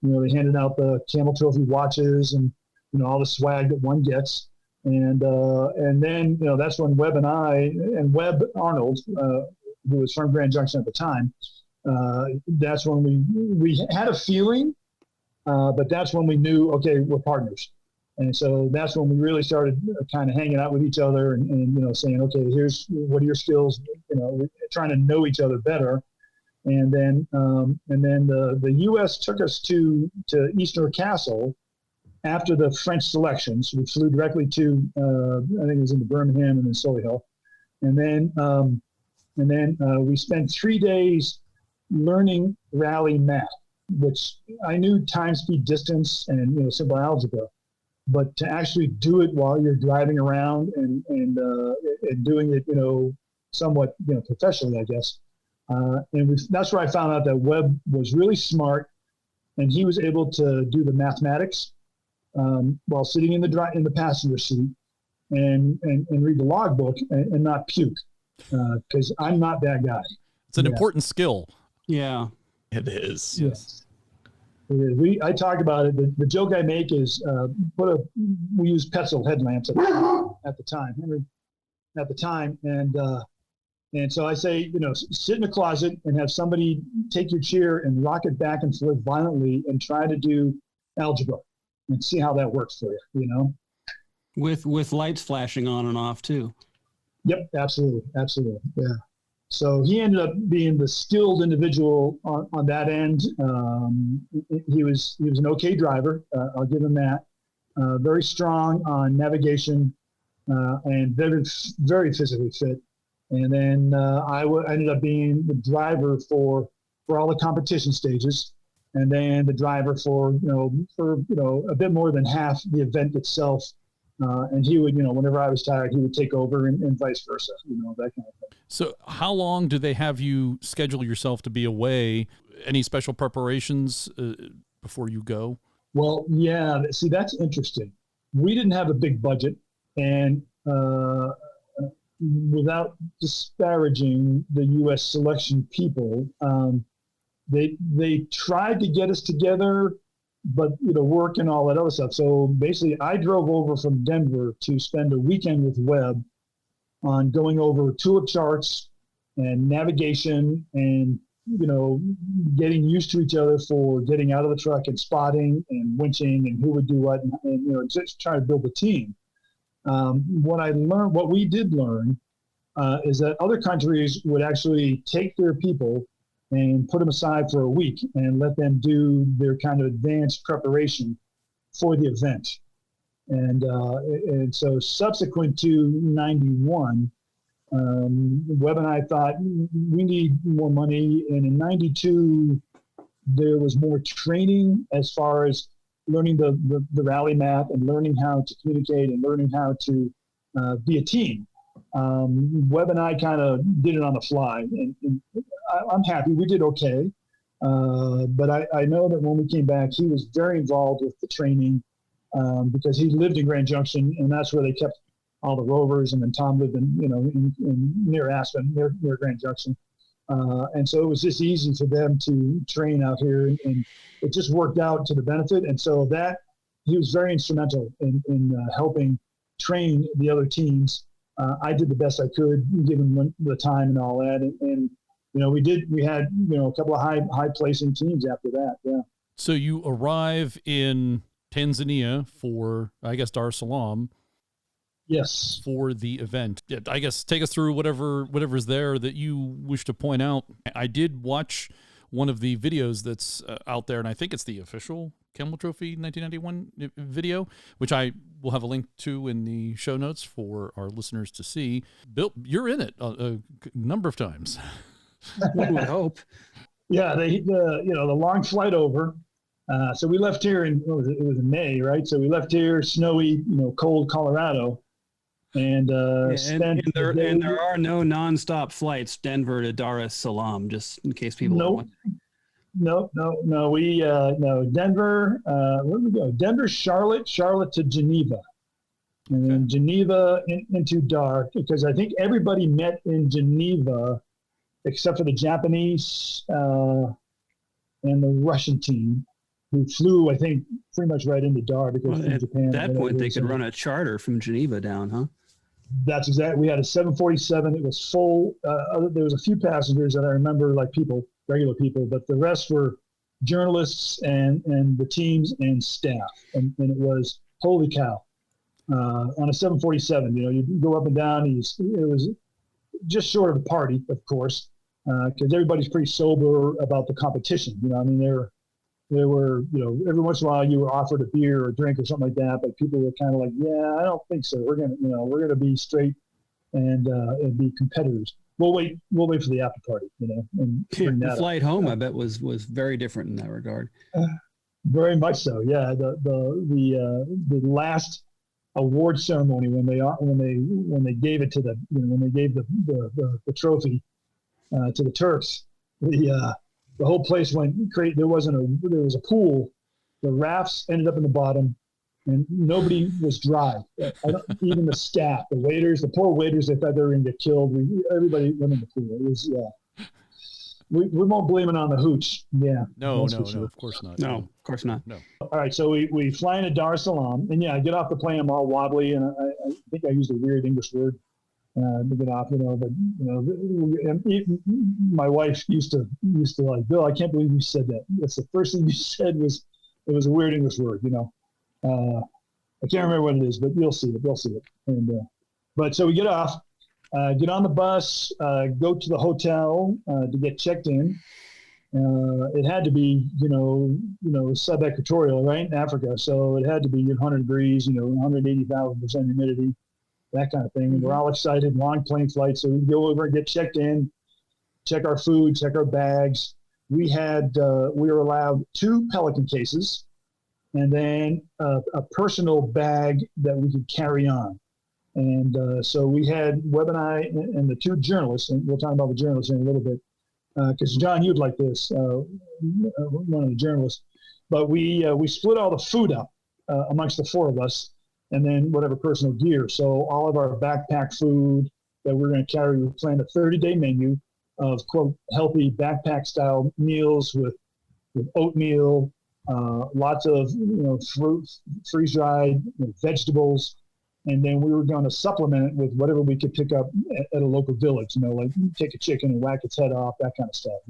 they handed out the CAMEL Trophy watches and, all the swag that one gets. And then, that's when Webb and Webb Arnold, who was from Grand Junction at the time, that's when we had a feeling, but that's when we knew, okay, we're partners. And so that's when we really started kind of hanging out with each other and saying, okay, here's what are your skills, trying to know each other better. then the U.S. took us to Eastern Castle after the French selections. We flew directly to I think it was into Birmingham and then Solihull, and then we spent 3 days learning rally math, which I knew time, speed, distance, and simple algebra, but to actually do it while you're driving around and doing it somewhat professionally, I guess. That's where I found out that Webb was really smart, and he was able to do the mathematics while sitting in the passenger seat and read the logbook and not puke, because I'm not that guy. It's an important skill. Yeah, it is. Yes. I talk about it. The joke I make is we use Petzl headlamps at the time, and so I say, sit in a closet and have somebody take your chair and rock it back and forth violently and try to do algebra and see how that works for you. With lights flashing on and off too. Yep, absolutely, yeah. So he ended up being the skilled individual on that end. He was an okay driver. I'll give him that. Very strong on navigation and very, very physically fit. And then I ended up being the driver for all the competition stages, and then the driver for a bit more than half the event itself. And he would, whenever I was tired, he would take over and vice versa, that kind of thing. So how long do they have you schedule yourself to be away? Any special preparations before you go? Well, yeah, see, that's interesting. We didn't have a big budget, and without disparaging the U.S. selection people, they tried to get us together, but work and all that other stuff. So basically, I drove over from Denver to spend a weekend with Webb on going over tulip charts and navigation and getting used to each other for getting out of the truck and spotting and winching and who would do what and just trying to build a team. What we did learn is that other countries would actually take their people and put them aside for a week and let them do their kind of advanced preparation for the event. And so subsequent to 91, Webb and I thought we need more money. And in 92, there was more training as far as learning the rally map and learning how to communicate and learning how to be a team. Webb and I kind of did it on the fly, and I'm happy we did okay. But I know that when we came back, he was very involved with the training because he lived in Grand Junction, and that's where they kept all the rovers. And then Tom lived in near Aspen, near Grand Junction, and so it was just easy for them to train out here, and it just worked out to the benefit. And so that he was very instrumental in helping train the other teams. I did the best I could, given the time and all that, and we had a couple of high placing teams after that. Yeah. So you arrive in Tanzania for, I guess, Dar es Salaam. Yes. For the event. I guess take us through whatever's there that you wish to point out. I did watch one of the videos that's out there, and I think it's the official CAMEL Trophy 1991 video, which I will have a link to in the show notes for our listeners to see. Bill, you're in it a number of times. One would hope. Yeah, the long flight over. So we left here it was in May, right? So we left here, snowy, cold Colorado, and there are no nonstop flights Denver to Dar es Salaam, just in case people are wondering. No. We Denver. Where did we go? Denver, Charlotte to Geneva, and then Geneva into Dar, because I think everybody met in Geneva except for the Japanese and the Russian team, who flew, I think, pretty much right into Dar because from Japan. At that point, they could run a charter from Geneva down, huh? That's exactly. We had a 747. It was full. There was a few passengers that I remember, like regular people, but the rest were journalists and the teams and staff. And it was, holy cow. On a 747, you go up and down. It was just short of a party, of course. because everybody's pretty sober about the competition. I mean, there were, every once in a while you were offered a beer or a drink or something like that, but people were kind of like, yeah, I don't think so. We're gonna be straight and be competitors. We'll wait for the after party, and bring The that flight up. home, I bet, was very different in that regard. Very much so. Yeah. The last award ceremony when they gave it to when they gave the trophy to the Turks, the whole place went crazy. There was a pool. The rafts ended up in the bottom, and nobody was dry. Even the staff, the waiters, the poor waiters, they thought they were going to get killed. Everybody went in the pool. It was We won't blame it on the hooch. Yeah. No, of course not. No, of course not. No. All right, so we fly into Dar es Salaam, and I get off the plane. I'm all wobbly, and I think I used a weird English word to get off. But my wife used to like, Bill, I can't believe you said that. That's the first thing you said was it was a weird English word. I can't remember what it is, but you'll see it. They'll see it. And but so we get off. Get on the bus, go to the hotel to get checked in. It had to be, sub-equatorial, right, in Africa. So it had to be 100 degrees, 180,000% humidity, that kind of thing. And we're all excited, long plane flight. So we go over and get checked in, check our food, check our bags. We were allowed 2 Pelican cases and then a personal bag that we could carry on. And so we had Webb and I and the 2 journalists, and we'll talk about the journalists in a little bit, because John, you'd like this, one of the journalists. But we split all the food up amongst the 4 of us, and then whatever personal gear. So all of our backpack food that we're going to carry, we planned a 30-day menu of, quote, healthy backpack-style meals with oatmeal, lots of fruit, freeze-dried vegetables. And then we were going to supplement it with whatever we could pick up at a local village, like take a chicken and whack its head off, that kind of stuff,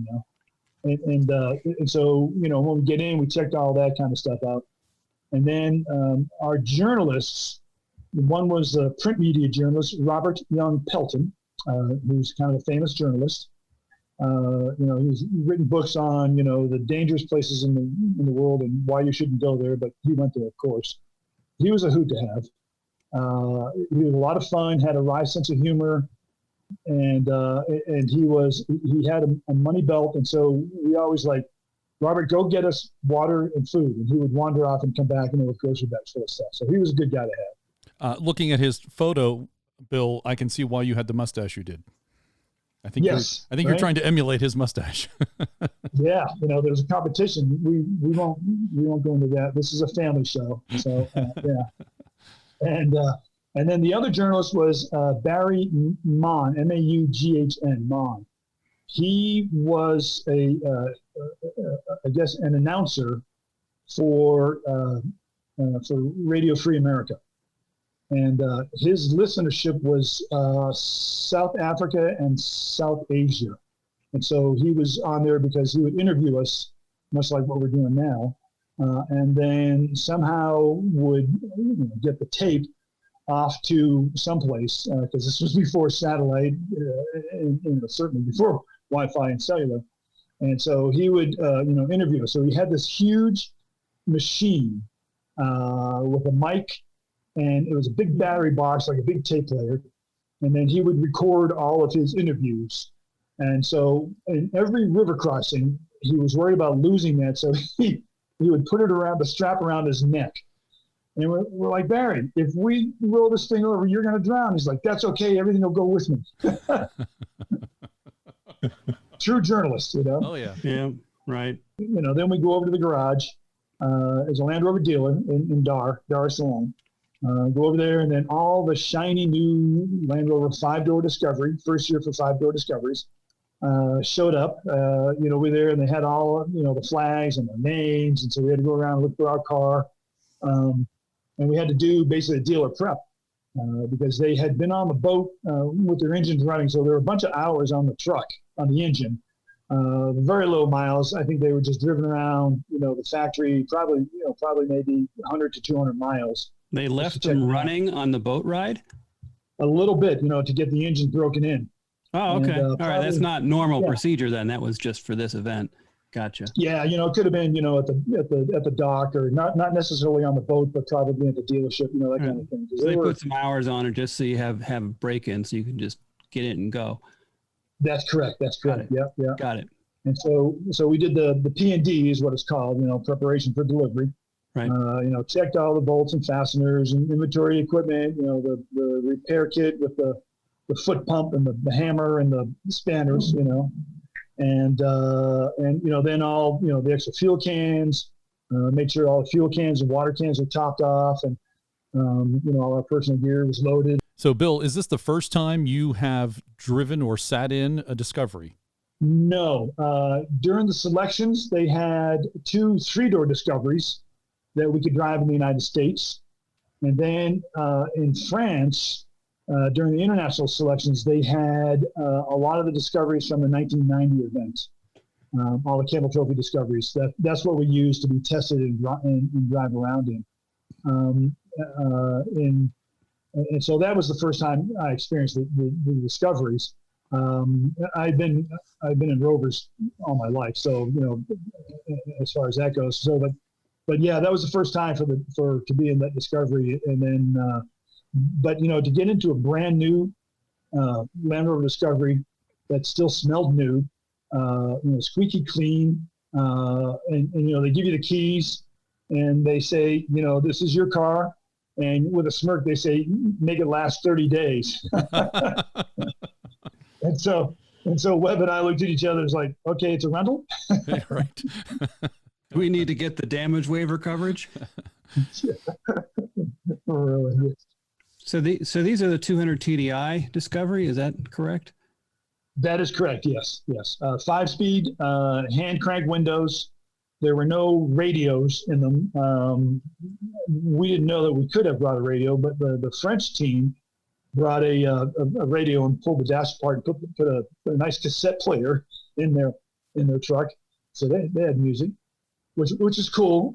And so, when we get in, we checked all that kind of stuff out. And then our journalists, one was a print media journalist, Robert Young Pelton, who's kind of a famous journalist. He's written books on, the dangerous places in the world and why you shouldn't go there, but he went there, of course. He was a hoot to have. He was a lot of fun, had a wry sense of humor, and he had a money belt. And so we always like, Robert, go get us water and food. And he would wander off and come back and there was grocery bags full of stuff. So he was a good guy to have. Looking at his photo, Bill, I can see why you had the mustache you did. I think you're trying to emulate his mustache. Yeah. There's a competition. We won't go into that. This is a family show. So yeah. And then the other journalist was Barry Mon, Maughn, Mon. He was I guess, an announcer for Radio Free America, and his listenership was South Africa and South Asia, and so he was on there because he would interview us, much like what we're doing now. And then somehow would get the tape off to someplace, because this was before satellite, and certainly before Wi-Fi and cellular. And so he would, interview us. So he had this huge machine with a mic, and it was a big battery box, like a big tape player. And then he would record all of his interviews. And so in every river crossing, he was worried about losing that. So he would put it around the strap around his neck. And we're like, Barry, if we roll this thing over, you're going to drown. He's like, that's okay. Everything will go with me. True journalist, Oh, yeah. Yeah, right. Then we go over to the garage as a Land Rover dealer in Dar es Salaam. Go over there, and then all the shiny new Land Rover 5-door Discovery, first year for 5-door Discoveries, showed up, over there, and they had all, the flags and the names. And so we had to go around and look for our car. And we had to do basically a dealer prep because they had been on the boat with their engines running. So there were a bunch of hours on the truck, on the engine, very low miles. I think they were just driven around, the factory, probably maybe 100 to 200 miles. They left them running on the boat ride? A little bit, to get the engine broken in. Oh, okay. And, All right. That's not normal yeah. procedure then. That was just for this event. Gotcha. Yeah, it could have been, at the dock, or not necessarily on the boat, but probably at the dealership, that kind of thing. So they put some hours on it just so you have a break in, so you can just get in and go. That's correct. Yeah. Got it. And so we did the P&D is what it's called, preparation for delivery. Right. Checked all the bolts and fasteners and inventory equipment, the repair kit with the foot pump and the hammer and the spanners, and then all, the extra fuel cans, make sure all the fuel cans and water cans are topped off, and, all our personal gear was loaded. So, Bill, is this the first time you have driven or sat in a Discovery? No. During the selections, they had 2 3-door Discoveries that we could drive in the United States. And then in France, during the international selections, they had a lot of the Discoveries from the 1990 event, all the CAMEL Trophy Discoveries. That's what we used to be tested and drive around in. And so that was the first time I experienced the Discoveries. I've been in Rovers all my life, so as far as that goes. So, but yeah, that was the first time to be in that Discovery, and then, but to get into a brand new Land Rover Discovery that still smelled new, squeaky clean, and they give you the keys, and they say, this is your car. And with a smirk, they say, make it last 30 days. And so Webb and I looked at each other. It's like, okay, it's a rental. Right. Do we need to get the damage waiver coverage? Really. So these are the 200 TDI Discovery. Is that correct? That is correct. Yes. 5-speed, hand crank windows. There were no radios in them. We didn't know that we could have brought a radio, but the French team brought a radio and pulled the dash apart and put a nice cassette player in their truck. So they had music, which is cool.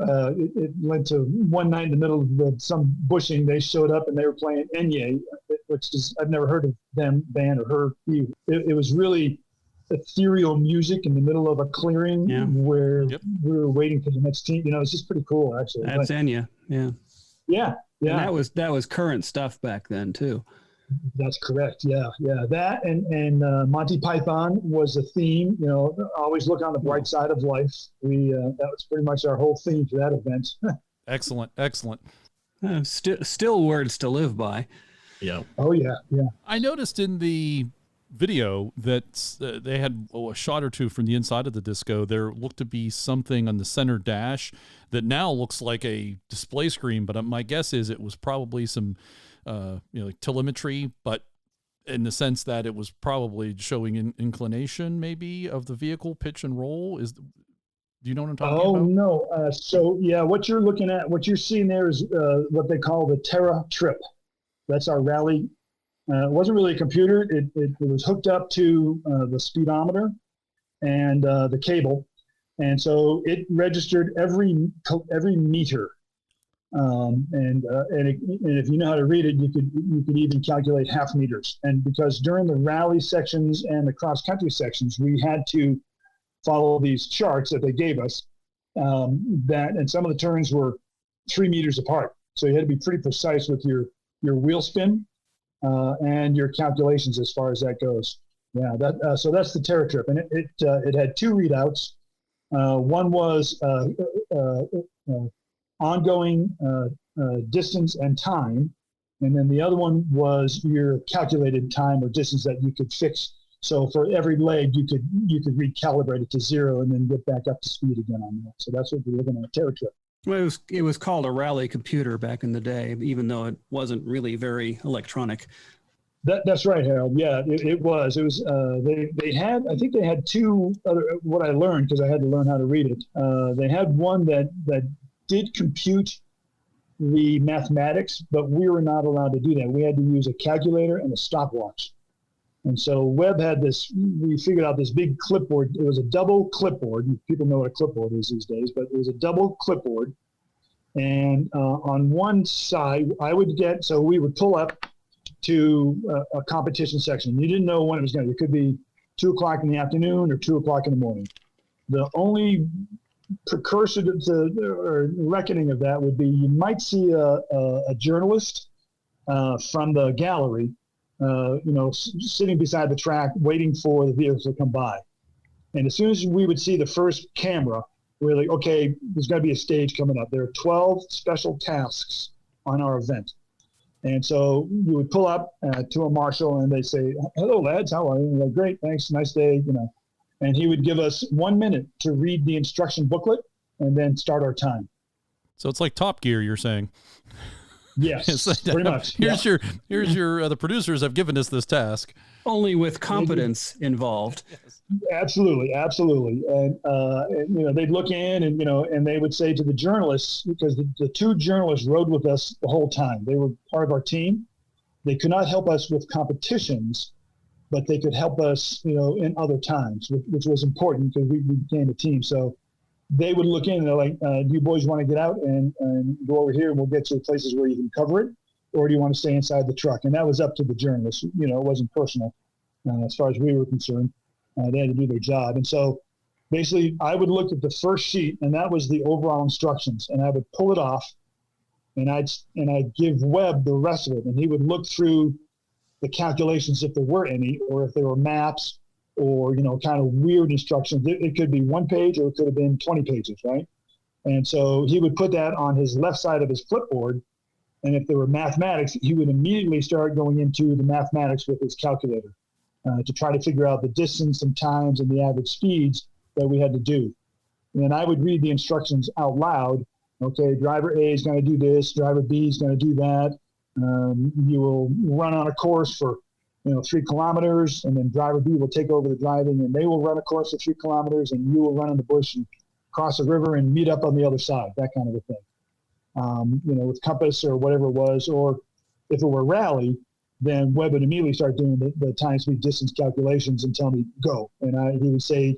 It led to one night in the middle of some bushing, they showed up and they were playing Enye, which is, I've never heard of them band or her. It was really ethereal music in the middle of a clearing where we were waiting for the next team. It's just pretty cool, actually. That's Enya. Yeah. Yeah. And that was current stuff back then too. That's correct. Yeah. That and Monty Python was a theme. Always look on the bright side of life. That was pretty much our whole theme for that event. Excellent. Still words to live by. Yeah. Oh yeah. I noticed in the video that they had a shot or two from the inside of the disco. There looked to be something on the center dash that now looks like a display screen, but my guess is it was probably some like telemetry, but in the sense that it was probably showing inclination maybe of the vehicle, pitch and roll. Do you know what I'm talking about? Oh no. So yeah, what you're seeing there is what they call the Terra Trip. That's our rally. It wasn't really a computer. It was hooked up to the speedometer and the cable, and so it registered every meter. And if you know how to read it, you could even calculate half meters. And because during the rally sections and the cross country sections, we had to follow these charts that they gave us. And some of the turns were 3 meters apart, so you had to be pretty precise with your wheel spin. And your calculations as far as that goes. Yeah, so that's the Terra Trip, and it had 2 readouts. One was ongoing distance and time, and then the other one was your calculated time or distance that you could fix. So for every leg, you could recalibrate it to 0 and then get back up to speed again on that. So that's what we're looking at, Terra Trip. Well, it was called a rally computer back in the day, even though it wasn't really very electronic. That's right, Harold. Yeah, it was. It was. They had. I think they had 2 other. What I learned, because I had to learn how to read it. They had one that did compute the mathematics, but we were not allowed to do that. We had to use a calculator and a stopwatch. And so Webb had this. We figured out this big clipboard. It was a double clipboard. People know what a clipboard is these days, but it was a double clipboard. And on one side, we would pull up to a competition section. You didn't know when it was going to. It could be 2 o'clock in the afternoon or 2 o'clock in the morning. The only precursor to or reckoning of that would be you might see a journalist from the gallery, sitting beside the track waiting for the vehicles to come by. And as soon as we would see the first camera, we're like, okay, there's got to be a stage coming up. There are 12 special tasks on our event. And so you would pull up to a marshal and they say, hello, lads, how are you? And we're like, great, thanks, nice day, And he would give us 1 minute to read the instruction booklet and then start our time. So it's like Top Gear, you're saying? Yes, pretty much. Here's your the producers have given us this task. Only with competence involved. Absolutely. And they'd look in and they would say to the journalists, because the 2 journalists rode with us the whole time. They were part of our team. They could not help us with competitions, but they could help us, in other times, which was important because we became a team. So they would look in and they're like, do you boys want to get out and go over here and we'll get you places where you can cover it? Or do you want to stay inside the truck? And that was up to the journalists. It wasn't personal as far as we were concerned. They had to do their job. And so basically I would look at the first sheet and that was the overall instructions. And I would pull it off and I'd give Webb the rest of it. And he would look through the calculations if there were any, or if there were maps or, kind of weird instructions. It could be 1 page or it could have been 20 pages, right? And so he would put that on his left side of his clipboard. And if there were mathematics, he would immediately start going into the mathematics with his calculator to try to figure out the distance and times and the average speeds that we had to do. And I would read the instructions out loud. Okay, driver A is going to do this, driver B is going to do that. You will run on a course for 3 kilometers, and then driver B will take over the driving, and they will run a course of 3 kilometers, and you will run in the bush and cross a river and meet up on the other side, that kind of a thing. With compass or whatever it was, or if it were rally, then Webb would immediately start doing the time, speed, distance calculations and tell me go. And he would say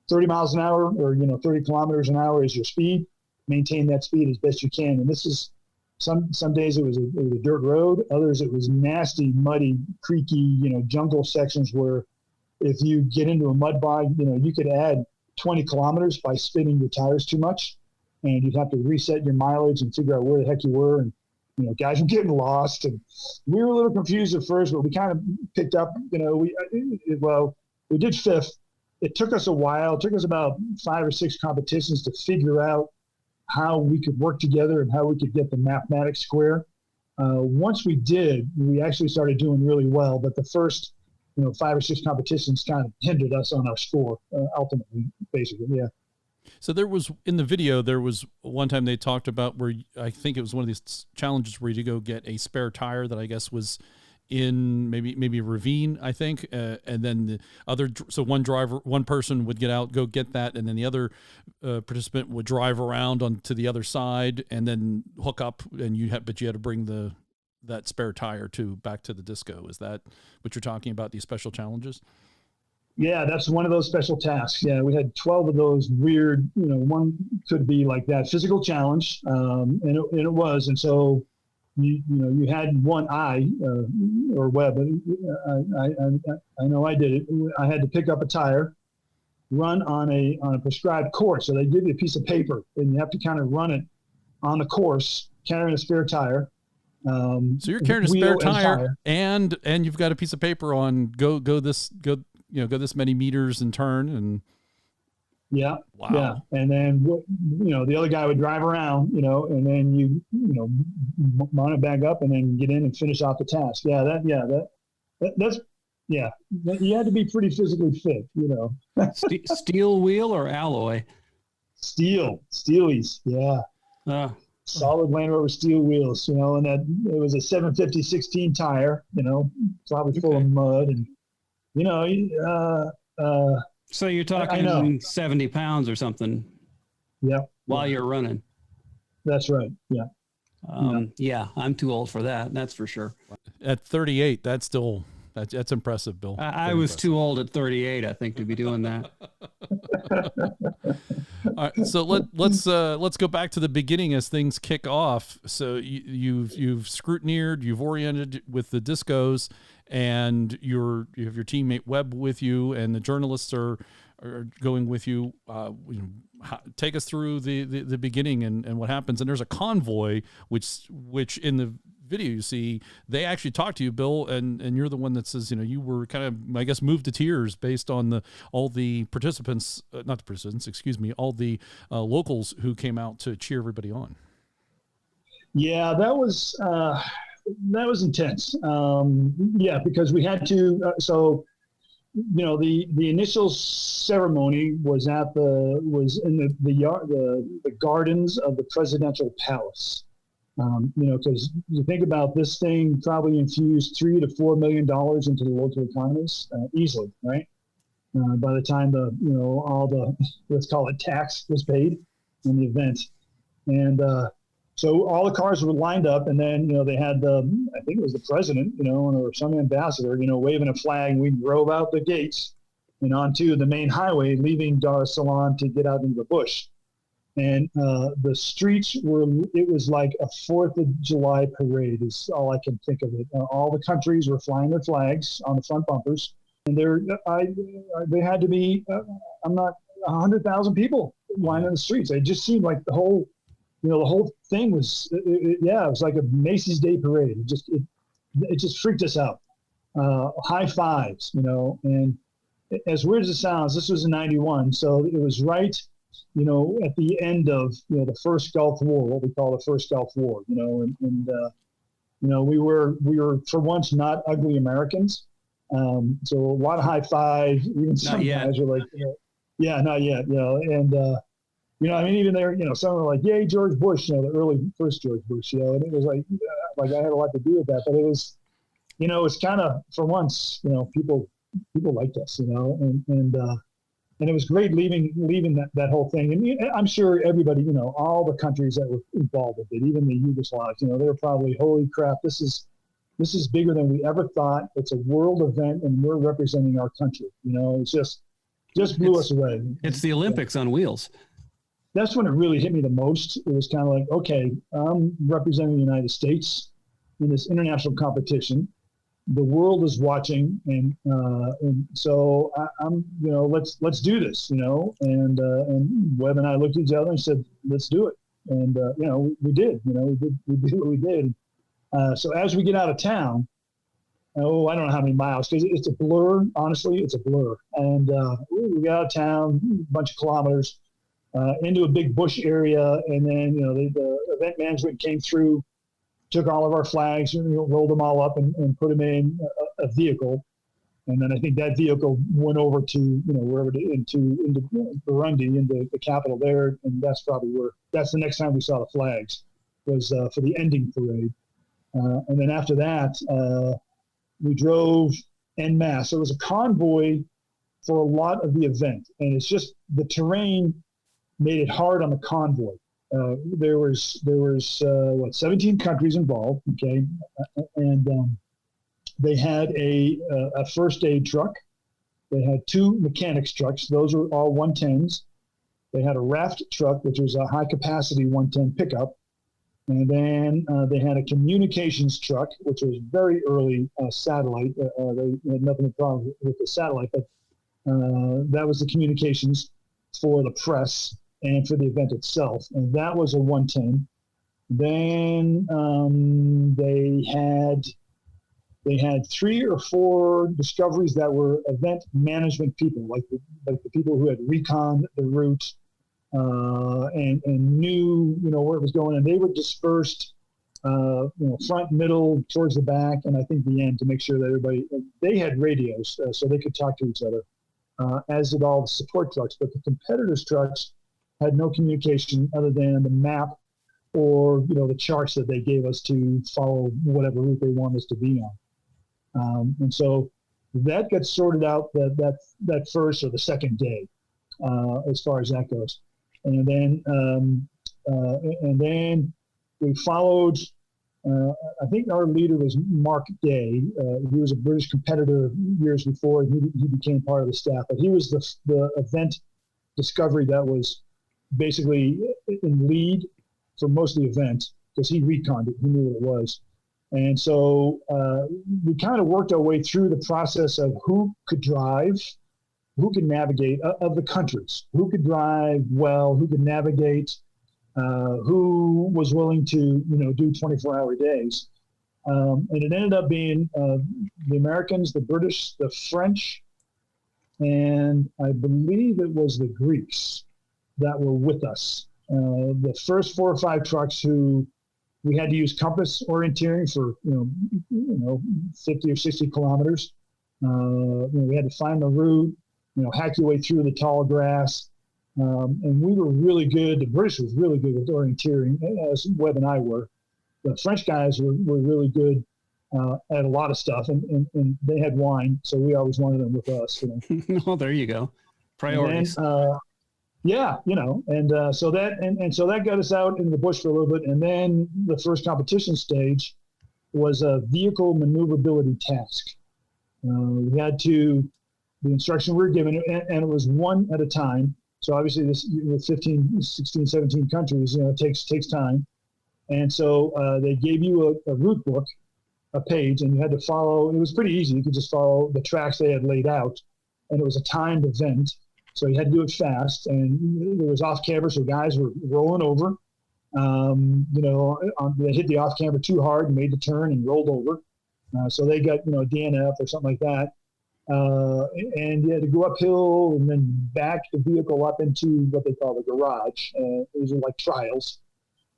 30 miles an hour or 30 kilometers an hour is your speed. Maintain that speed as best you can. And this is some days it was a dirt road, others it was nasty, muddy, creaky, jungle sections where if you get into a mud bog, you could add 20 kilometers by spinning your tires too much. And you'd have to reset your mileage and figure out where the heck you were. And, guys were getting lost. And we were a little confused at first, but we kind of picked up, we did 5th. It took us a while. It took us about 5 or 6 competitions to figure out how we could work together and how we could get the mathematics square. Once we did, we actually started doing really well. But the first, 5 or 6 competitions kind of hindered us on our score, ultimately, basically, yeah. So there was, in the video, there was one time they talked about where I think it was one of these challenges where you go get a spare tire that I guess was in maybe a ravine, I think. And then the other, so one person would get out, go get that. And then the other participant would drive around to the other side and then hook up, and but you had to bring that spare tire back to the disco. Is that what you're talking about? These special challenges? Yeah, that's one of those special tasks. Yeah, we had 12 of those weird, one could be like that physical challenge, and it was. And so, you had one eye or Webb. I know I did it. I had to pick up a tire, run on a prescribed course. So they give you a piece of paper, and you have to kind of run it on the course, carrying a spare tire. So you're carrying a spare tire, and you've got a piece of paper on go this many meters and turn, and yeah, wow. Yeah. And then the other guy would drive around, and then you mount it back up and then get in and finish off the task. Yeah, that's you had to be pretty physically fit, Steel wheel or alloy? Steelies, yeah. Solid Land Rover steel wheels, and that it was a 750/16 tire, probably full of mud, and so you're talking 70 pounds or something. Yeah. While you're running. That's right. Yeah. Yeah, I'm too old for that. That's for sure. At 38, that's impressive, Bill. I was too old at 38, I think, to be doing that. All right, so let's go back to the beginning as things kick off. So you've scrutineered, you've oriented with the discos, and you have your teammate Webb with you, and the journalists are going with you. Take us through the beginning and what happens. And there's a convoy, which in the video you see, they actually talk to you, Bill, and you're the one that says, you were kind of, I guess, moved to tears based on all the participants, not the participants, excuse me, all the locals who came out to cheer everybody on. Yeah, that was intense. Because we had to. The initial ceremony was in the gardens of the presidential palace. Because you think about this thing, probably infused $3 to $4 million into the local economies easily, right? By the time all the, let's call it, tax was paid in the event, and so all the cars were lined up, and then they had I think it was the president, or some ambassador, waving a flag. We drove out the gates and onto the main highway, leaving Dar es Salaam to get out into the bush. And the streets it was like a 4th of July parade is all I can think of it. All the countries were flying their flags on the front bumpers. And they had to be, 100,000 people lining the streets. It just seemed like the whole thing was, it was like a Macy's Day Parade. It just freaked us out. High fives, and as weird as it sounds, this was in 91. So it was right, at the end of the first Gulf War, what we call the first Gulf War, we were for once not ugly Americans, so a lot of high fives. Even some guys were like, yeah, not yet, and even there, some were like, yay, George Bush, the early first George Bush, and it was like I had a lot to do with that, but it was, it's kind of for once, people liked us, and it was great leaving that whole thing. And I'm sure everybody, all the countries that were involved with it, even the Yugoslavs, they were probably, holy crap, this is bigger than we ever thought. It's a world event, and we're representing our country. It's just blew us away. It's the Olympics on wheels. That's when it really hit me the most. It was kind of like, okay, I'm representing the United States in this international competition. The world is watching, and so I'm, let's do this, and Webb and I looked at each other and said, let's do it, and we did, we did what we did. So as we get out of town, I don't know how many miles, because it's a blur. Honestly, it's a blur, and we got out of town, a bunch of kilometers, into a big bush area, and then the event management came through. Took all of our flags, rolled them all up and put them in a vehicle. And then I think that vehicle went over to, wherever into Burundi, into the capital there. And that's the next time we saw the flags, was for the ending parade. And then after that, we drove en masse. So it was a convoy for a lot of the event. And it's just the terrain made it hard on the convoy. There was 17 countries involved, okay, and they had a first aid truck. They had 2 mechanics trucks; those were all 110s. They had a raft truck, which was a high capacity 110 pickup, and then they had a communications truck, which was very early satellite. They had nothing problem with the satellite, but that was the communications for the press and for the event itself, and that was a 110. Then they had 3 or 4 discoveries that were event management people, like the people who had reconned the route and knew where it was going, and they were dispersed front, middle, towards the back, and I think the end, to make sure that everybody, they had radios so they could talk to each other, as did all the support trucks, but the competitors' trucks had no communication other than the map or the charts that they gave us to follow whatever route they want us to be on. And so that got sorted out that first or the second day, as far as that goes. And then we followed. I think our leader was Mark Day. He was a British competitor years before. He became part of the staff, but he was the event discovery that was basically in lead for most of the event because he reconned it. He knew what it was. And so we kind of worked our way through the process of who could drive, who could navigate of the countries, who could drive well, who could navigate, who was willing to, do 24-hour days. And it ended up being the Americans, the British, the French, and I believe it was the Greeks that were with us. The first 4 or 5 trucks who we had to use compass orienteering for, 50 or 60 kilometers. We had to find the route, hack your way through the tall grass. And we were really good. The British was really good with orienteering, as Webb and I were. The French guys were really good at a lot of stuff, and they had wine, so we always wanted them with us. Well, there you go. Priorities. And, so that got us out into the bush for a little bit, and then the first competition stage was a vehicle maneuverability task. We had to, the instruction we were given, and it was one at a time. So obviously this with 15, 16, 17 countries, it takes time. And so they gave you a route book, a page, and you had to follow. It was pretty easy. You could just follow the tracks they had laid out, and it was a timed event. So you had to do it fast, and there was off camber, so guys were rolling over. They hit the off camber too hard and made the turn and rolled over. So they got, a DNF or something like that. And you had to go uphill and then back the vehicle up into what they call the garage. These are like trials,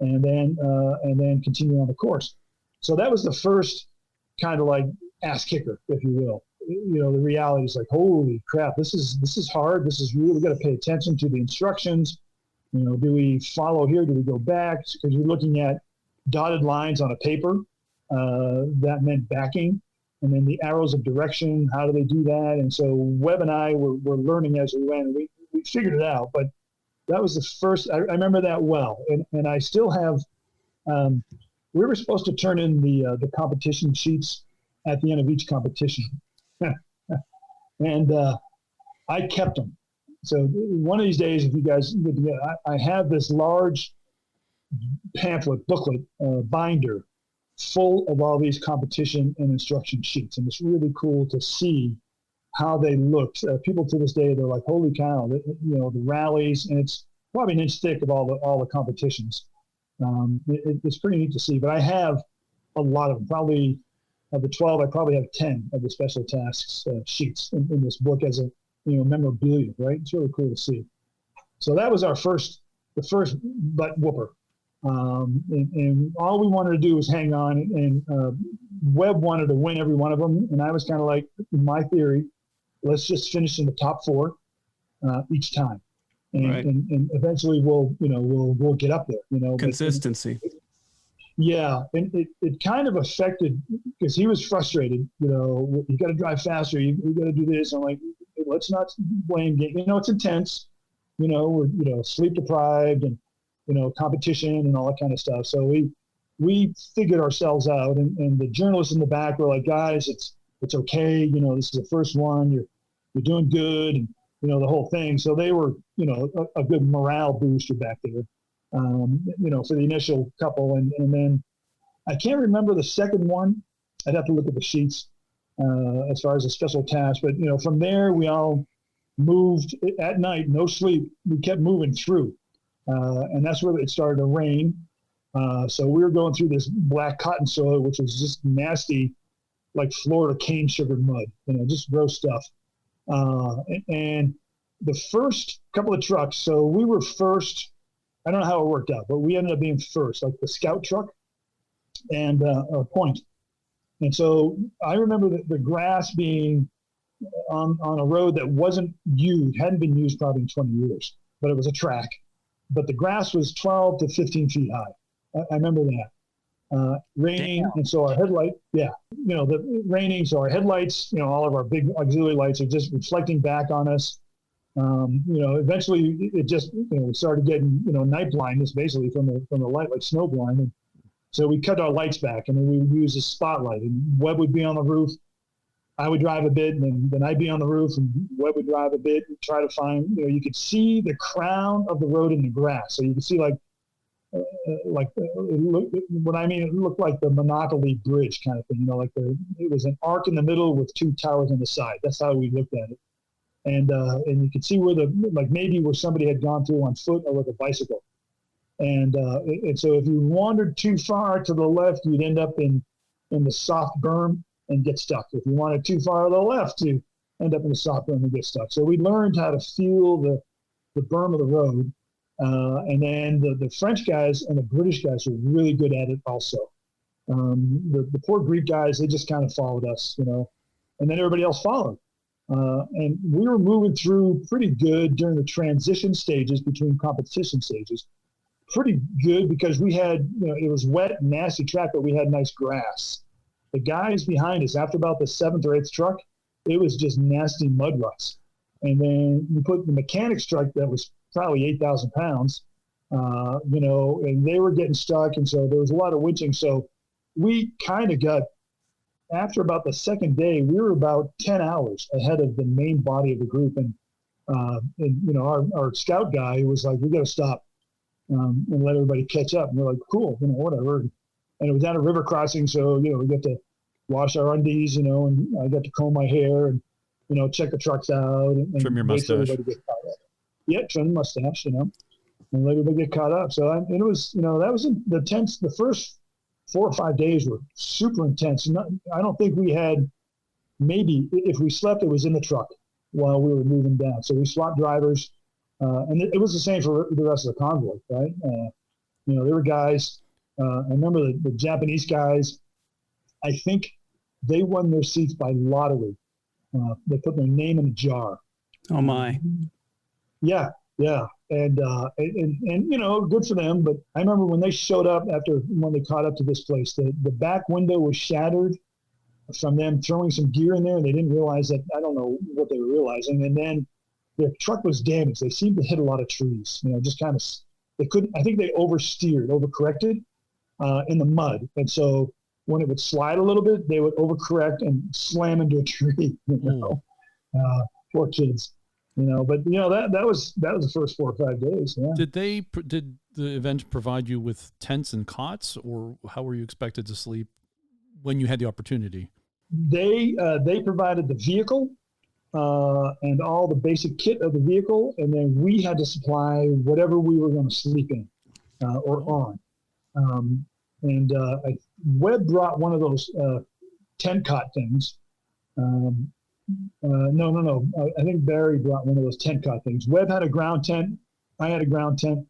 and then continue on the course. So that was the first kind of like ass kicker, if you will. The reality is like, holy crap, this is hard. This is really, we got to pay attention to the instructions. Do we follow here? Do we go back? Because you're looking at dotted lines on a paper. That meant backing. And then the arrows of direction, how do they do that? And so Webb and I were learning as we went. We figured it out, but that was the first, I remember that well. And I still have, we were supposed to turn in the competition sheets at the end of each competition. And I kept them. So one of these days, if you guys, I have this large pamphlet, booklet, binder, full of all these competition and instruction sheets. And it's really cool to see how they looked. People to this day, they're like, holy cow, the rallies, and it's probably an inch thick of all the competitions. It's pretty neat to see, but I have a lot of them. Probably of the 12, I probably have 10 of the special tasks sheets in this book as a, memorabilia, right? It's really cool to see. So that was the first butt whooper. And all we wanted to do was hang on, and Webb wanted to win every one of them. And I was kind of like, in my theory, let's just finish in the top 4 each time. And eventually we'll get up there, Consistency. Yeah. And it kind of affected, because he was frustrated, you got to drive faster. You got to do this. I'm like, let's not blame game. It's intense, we're, sleep deprived and, competition and all that kind of stuff. So we figured ourselves out, and the journalists in the back were like, guys, it's okay. This is the first one, you're doing good. And, the whole thing. So they were, a good morale booster back there, for the initial couple. And then I can't remember the second one. I'd have to look at the sheets as far as a special task. But, from there, we all moved at night, no sleep. We kept moving through. And that's where it started to rain. So we were going through this black cotton soil, which was just nasty, like Florida cane sugar mud, just gross stuff. And the first couple of trucks, so we were first. I don't know how it worked out, but we ended up being first, like the scout truck and a point. And so I remember the grass being on a road that wasn't used, hadn't been used probably in 20 years, but it was a track. But the grass was 12 to 15 feet high. I remember that. Raining, and so our headlight, the raining, so our headlights, all of our big auxiliary lights are just reflecting back on us. Eventually it just, we started getting, night blindness basically from the light, like snow blind. And so we cut our lights back, and then we would use a spotlight, and Webb would be on the roof. I would drive a bit, and then I'd be on the roof, and Webb would drive a bit and try to find, you could see the crown of the road in the grass. So you could see it looked like the Monopoly Bridge kind of thing, it was an arc in the middle with two towers on the side. That's how we looked at it. And you could see where maybe where somebody had gone through on foot or with a bicycle. And so if you wandered too far to the left, you'd end up in the soft berm and get stuck. If you wanted too far to the left, you end up in the soft berm and get stuck. So we learned how to feel the berm of the road. And then the French guys and the British guys were really good at it also. The poor Greek guys, they just kind of followed us, and then everybody else followed. And we were moving through pretty good during the transition stages between competition stages. Pretty good because we had, it was wet and nasty track, but we had nice grass. The guys behind us, after about the 7th or 8th truck, it was just nasty mud ruts. And then we put the mechanics truck that was probably 8,000 pounds, and they were getting stuck. And so there was a lot of winching. So we kind of got, after about the second day, we were about 10 hours ahead of the main body of the group. And our scout guy was like, we got to stop and let everybody catch up. And we're like, cool, whatever. And it was down a river crossing. So, we got to wash our undies, and I got to comb my hair and, check the trucks out. And trim your mustache. Yeah, trim the mustache, and let everybody get caught up. So it was, that was intense. The first 4 or 5 days were super intense. I don't think we had, maybe if we slept, it was in the truck while we were moving down. So we swapped drivers, and it was the same for the rest of the convoy, right? There were guys. I remember the Japanese guys. I think they won their seats by lottery. They put their name in a jar. Oh my! Yeah. And good for them. But I remember when they showed up when they caught up to this place, the back window was shattered from them throwing some gear in there, and they didn't realize that. I don't know what they were realizing. And then their truck was damaged. They seemed to hit a lot of trees. Just kind of, they couldn't. I think they overcorrected in the mud, and so when it would slide a little bit, they would overcorrect and slam into a tree. Poor kids. But that was the first 4 or 5 days. Yeah. Did the event provide you with tents and cots, or how were you expected to sleep when you had the opportunity? They provided the vehicle and all the basic kit of the vehicle, and then we had to supply whatever we were going to sleep in or on. Webb brought one of those tent cot things. No. I think Barry brought one of those tent cot things. Webb had a ground tent. I had a ground tent.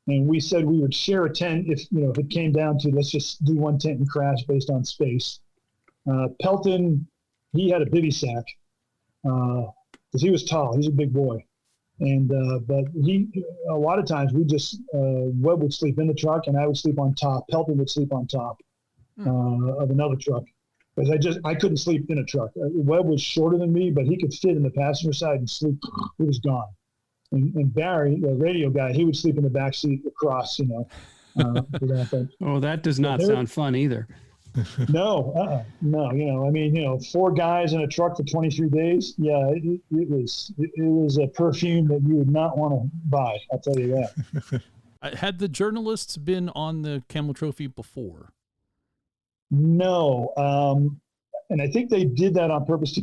And we said we would share a tent if it came down to, let's just do one tent and crash based on space. Pelton, he had a bivy sack because he was tall. He's a big boy. And but a lot of times we just, Webb would sleep in the truck and I would sleep on top. Pelton would sleep on top of another truck. Because I couldn't sleep in a truck. Webb was shorter than me, but he could fit in the passenger side and sleep. He was gone. And Barry, the radio guy, he would sleep in the back seat across, Oh, that does not sound fun either. No. 4 guys in a truck for 23 days. Yeah, it was a perfume that you would not want to buy. I'll tell you that. Had the journalists been on the CAMEL Trophy before? No, and I think they did that on purpose to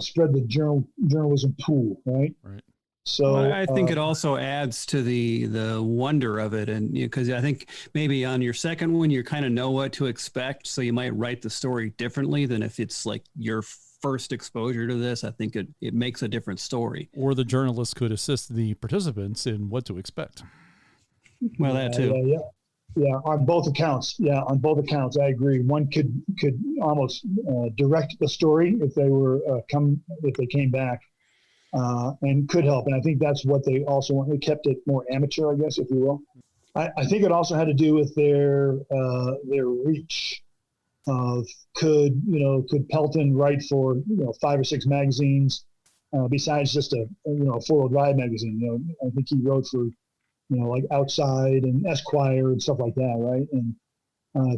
spread the journalism pool, right? Right. So I think it also adds to the wonder of it, and because I think maybe on your second one you kind of know what to expect, so you might write the story differently than if it's like your first exposure to this. I think it makes a different story. Or the journalists could assist the participants in what to expect. Well, that too. Yeah, on both accounts. Yeah, on both accounts, I agree. One could almost direct the story if they came back, and could help. And I think that's what they also want. They kept it more amateur, I guess, if you will. I think it also had to do with their reach. Could Pelton write for 5 or 6 magazines besides just a 4-wheel drive magazine? I think he wrote for like Outside and Esquire and stuff like that, right? And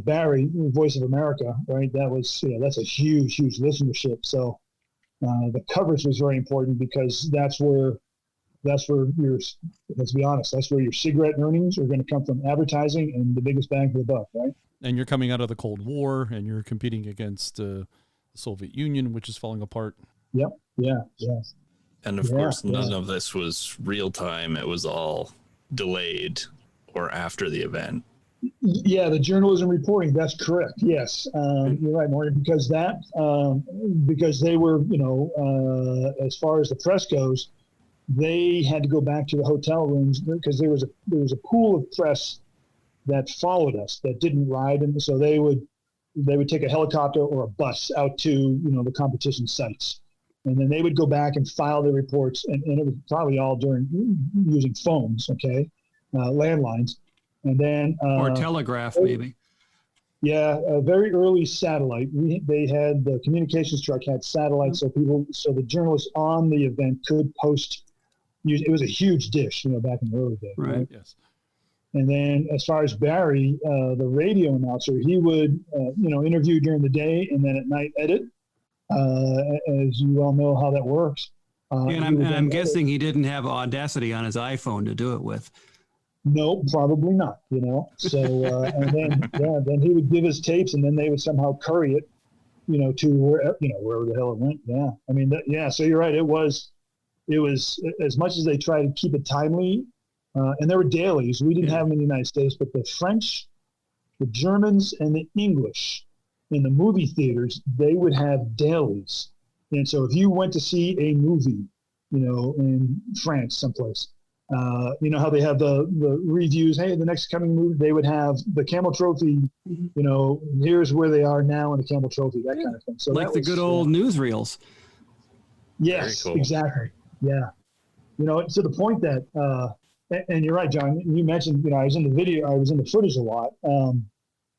Barry, Voice of America, right? That was, that's a huge listenership. So the coverage was very important because that's where your, let's be honest, that's where your cigarette earnings are going to come from, advertising and the biggest bang for the buck, right? And you're coming out of the Cold War and you're competing against the Soviet Union, which is falling apart. Yep. Yeah. And of course, none of this was real time. It was all delayed or after the event. Yeah, the journalism reporting, that's correct. Yes, you're right, Morgan, because they were, as far as the press goes, they had to go back to the hotel rooms because there was a pool of press that followed us that didn't ride, and so they would take a helicopter or a bus out to the competition sites, and then they would go back and file their reports, and it was probably all using phones, landlines. And then or telegraph, maybe. Yeah, a very early satellite. They had the communications truck had satellites, so the journalists on the event could post. It was a huge dish, back in the early days. Right. Yes. And then, as far as Barry, the radio announcer, he would interview during the day and then at night edit. As you all know how that works. And I'm guessing he didn't have Audacity on his iPhone to do it with. No, probably not, So, and then he would give his tapes and then they would somehow curry it, to wherever the hell it went. Yeah. I mean, so you're right. It was as much as they tried to keep it timely, and there were dailies. We didn't have them in the United States, but the French, the Germans, and the English in the movie theaters, they would have dailies. And so if you went to see a movie, in France someplace, how they have the reviews, hey, the next coming movie, they would have the CAMEL Trophy, here's where they are now in the CAMEL Trophy, that kind of thing. So like the good old newsreels. Yes, cool. Exactly. Yeah. To the point that, and you're right, John, you mentioned, I was in the footage a lot.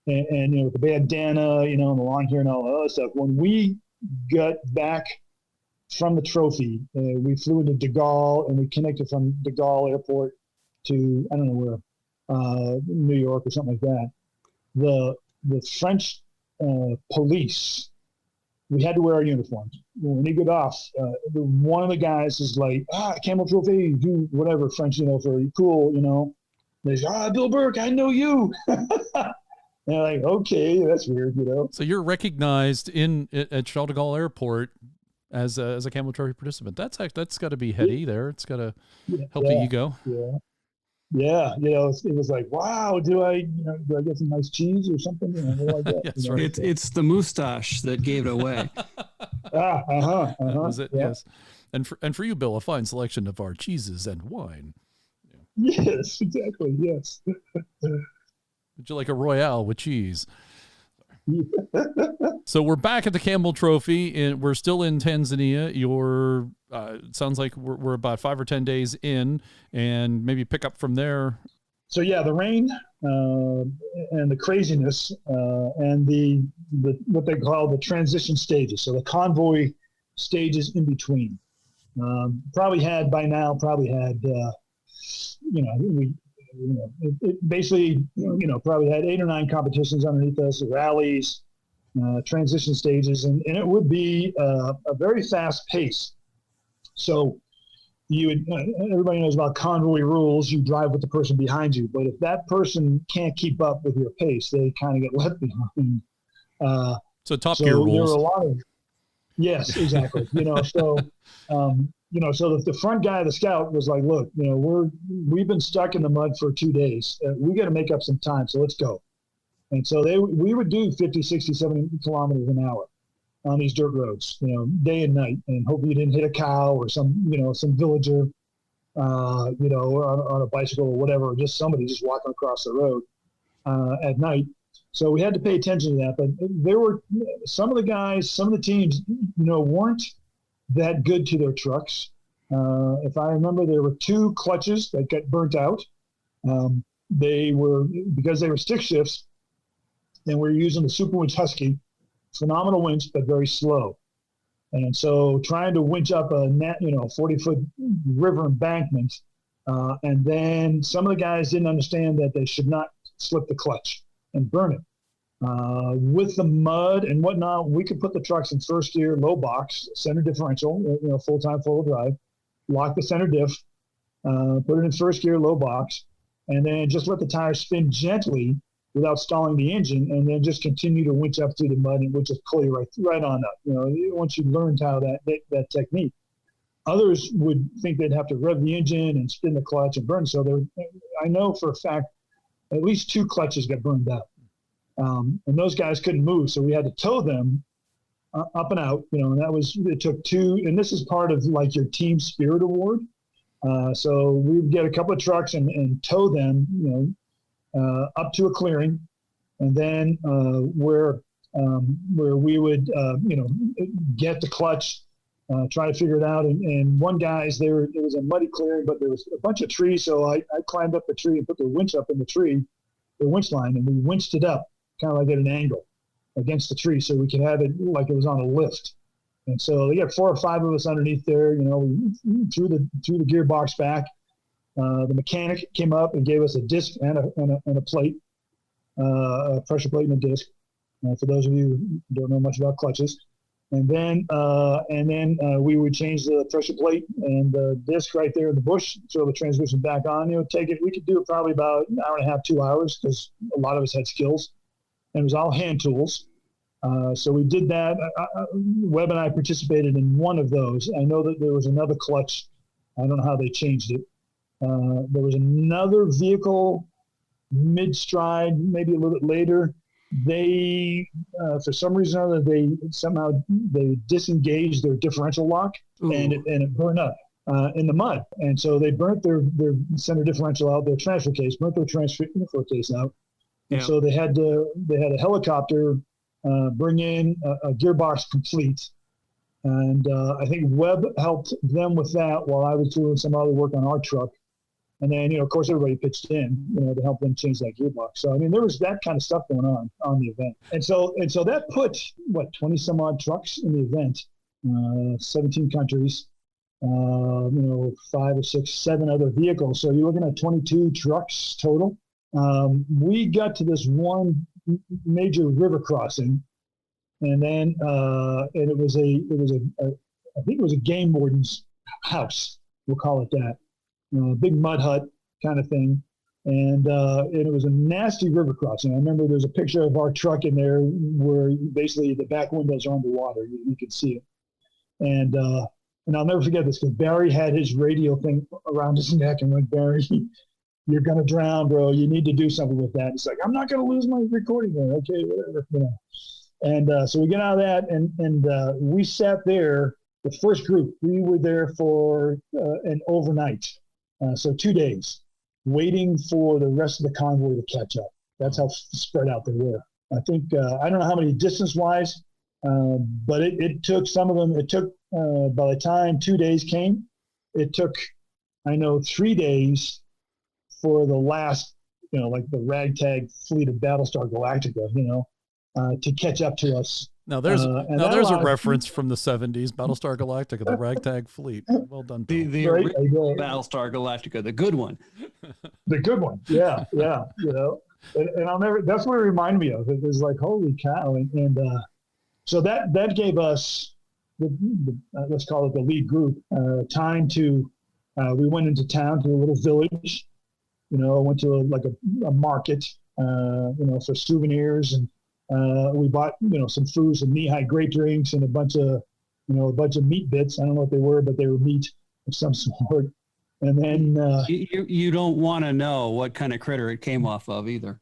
And with the bandana, and the long hair and all that other stuff. When we got back from the trophy, we flew into De Gaulle and we connected from De Gaulle airport to, I don't know where, New York or something like that. The French police, we had to wear our uniforms. When we got off, one of the guys is like, CAMEL Trophy, do whatever French, for cool, They say, Bill Burke, I know you. And they're like, okay, that's weird, So you're recognized at Charles de Gaulle Airport as a CAMEL Trophy participant. That's got to be heady there. It's got to help the ego. Yeah. It was like, wow, do I get some nice cheese or something? Like that. That's right. It's the moustache that gave it away. That was it. Yeah. Yes. And for you, Bill, a fine selection of our cheeses and wine. Yeah. Yes, exactly. Yes. Would you like a Royale with cheese? So we're back at the CAMEL Trophy, and we're still in Tanzania. It sounds like we're about 5 or 10 days in, and maybe pick up from there. So yeah, the rain and the craziness and the what they call the transition stages. So the convoy stages in between. Probably had it basically, probably had 8 or 9 competitions underneath us, rallies, transition stages, and it would be a very fast pace. So everybody knows about convoy rules. You drive with the person behind you, but if that person can't keep up with your pace, they kind of get left behind. So Top Gear rules. There were a lot of, yes, exactly. So the front guy, the scout, was like, look, we've been stuck in the mud for 2 days. We got to make up some time, so let's go. And so we would do 50, 60, 70 kilometers an hour on these dirt roads, day and night, and hope you didn't hit a cow or some villager, on a bicycle or whatever, or just somebody just walking across the road at night. So we had to pay attention to that. But there were some of the guys, some of the teams, weren't that good to their trucks. If I remember, there were 2 clutches that got burnt out. Because they were stick shifts, and we're using the Super Winch Husky, phenomenal winch, but very slow. And so trying to winch up a 40-foot river embankment, and then some of the guys didn't understand that they should not slip the clutch and burn it. With the mud and whatnot, we could put the trucks in first gear, low box, center differential, full-time, four-wheel drive, lock the center diff, put it in first gear, low box, and then just let the tires spin gently without stalling the engine, and then just continue to winch up through the mud and winch it clear right on up. Once you learned how that technique. Others would think they'd have to rev the engine and spin the clutch and burn. So I know for a fact at least 2 clutches got burned up. And those guys couldn't move, so we had to tow them up and out. And it took 2, and this is part of like your team spirit award. So we'd get a couple of trucks and tow them, up to a clearing, and then where we would, get the clutch, try to figure it out. And one guy's there, it was a muddy clearing, but there was a bunch of trees. So I climbed up the tree and put the winch up in the winch line, and we winched it up kind of like at an angle against the tree so we could have it like it was on a lift. And so they got 4 or 5 of us underneath there, we threw the gearbox back. The mechanic came up and gave us a disc and a plate, a pressure plate and a disc. For those of you who don't know much about clutches. And then we would change the pressure plate and the disc right there in the bush, throw the transmission back on. We could do it probably about an hour and a half, 2 hours, because a lot of us had skills. And it was all hand tools. So we did that. Webb and I participated in one of those. I know that there was another clutch. I don't know how they changed it. There was another vehicle mid-stride, maybe a little bit later. They, for some reason or other, they disengaged their differential lock. Ooh. and it burned up in the mud. And so they burnt their center differential out, their transfer case, burnt their transfer case out. And so they had a helicopter bring in a gearbox complete. And I think Webb helped them with that while I was doing some other work on our truck. And then, of course, everybody pitched in, to help them change that gearbox. So, there was that kind of stuff going on the event. And so that put, 20 some odd trucks in the event, 17 countries, 5 or 6, 7 other vehicles. So you're looking at 22 trucks total. We got to this one major river crossing, and then I think it was a game warden's house. We'll call it that. Big mud hut kind of thing. And it was a nasty river crossing. I remember there's a picture of our truck in there where basically the back windows are underwater. You can see it. And I'll never forget this, because Barry had his radio thing around his neck and went, "Barry, you're going to drown, bro. You need to do something with that." It's like, "I'm not going to lose my recording there." Okay, whatever. And so we get out of that, and we sat there, the first group. We were there for an overnight. So 2 days, waiting for the rest of the convoy to catch up. That's how spread out they were. I think, I don't know how many distance-wise, but it took some of them, by the time 2 days came, it took, 3 days for the last, like the ragtag fleet of Battlestar Galactica, to catch up to us. Now there's a reference from the 70s, Battlestar Galactica, the ragtag fleet. Well done. The original Battlestar Galactica, the good one. The good one, yeah. And I'll never. That's what it reminded me of. It was like, holy cow, and so that gave us, let's call it the lead group, time to. We went into town to a little village, went to a market, for souvenirs, and we bought, some food, some knee-high grape drinks, and a bunch of meat bits. I don't know what they were, but they were meat of some sort. And then you don't want to know what kind of critter it came off of either.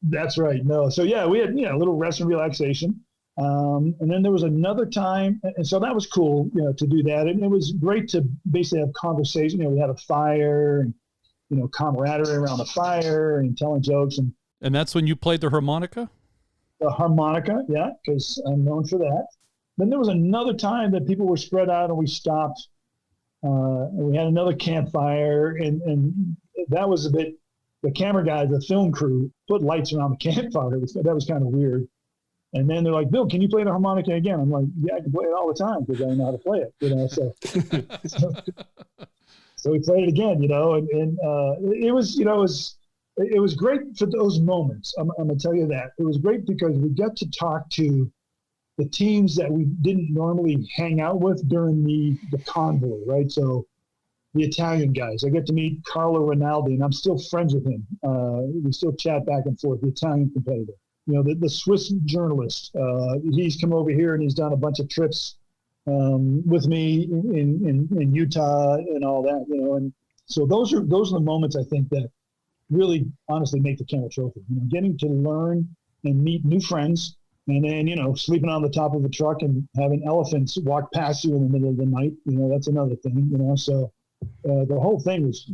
That's right. No. So yeah, we had a little rest and relaxation. And then there was another time, and so that was cool, to do that. And it was great to basically have conversation. We had a fire, and camaraderie around the fire, and telling jokes. And that's when you played the harmonica? The harmonica, yeah, because I'm known for that. Then there was another time that people were spread out, and we stopped. And we had another campfire, and that was a bit. The camera guys, the film crew, put lights around the campfire. That was kind of weird. And then they're like, "Bill, can you play the harmonica again?" I'm like, "Yeah, I can play it all the time because I know how to play it." So we played it again, and it was, it was great for those moments. I'm going to tell you that. It was great because we got to talk to the teams that we didn't normally hang out with during the convoy, right? So the Italian guys, I get to meet Carlo Rinaldi, and I'm still friends with him. We still chat back and forth, the Italian competitor. The Swiss journalist, he's come over here and he's done a bunch of trips with me in Utah and all that, and so those are the moments I think that really honestly make the CAMEL Trophy. Getting to learn and meet new friends, and then sleeping on the top of a truck and having elephants walk past you in the middle of the night. That's another thing. So the whole thing was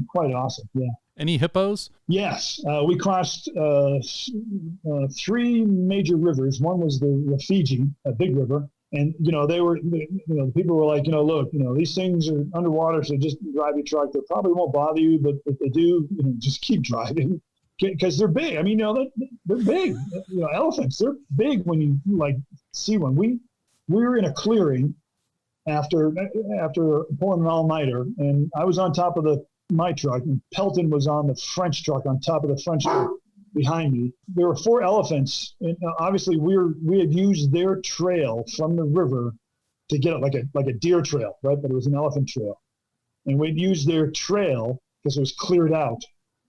quite awesome. Yeah. Any hippos? Yes, we crossed 3 major rivers. One was the Rufiji, a big river. And, the people were like, look, these things are underwater, so just drive your truck. They probably won't bother you, but if they do, just keep driving because they're big. I mean, they're big. Elephants, they're big when you see one. We were in a clearing after pulling an all-nighter, and I was on top of my truck, and Pelton was on the French truck on top of the French truck behind me. There were 4 elephants, and obviously we had used their trail from the river to get it like a deer trail, right? But it was an elephant trail, and we'd used their trail because it was cleared out,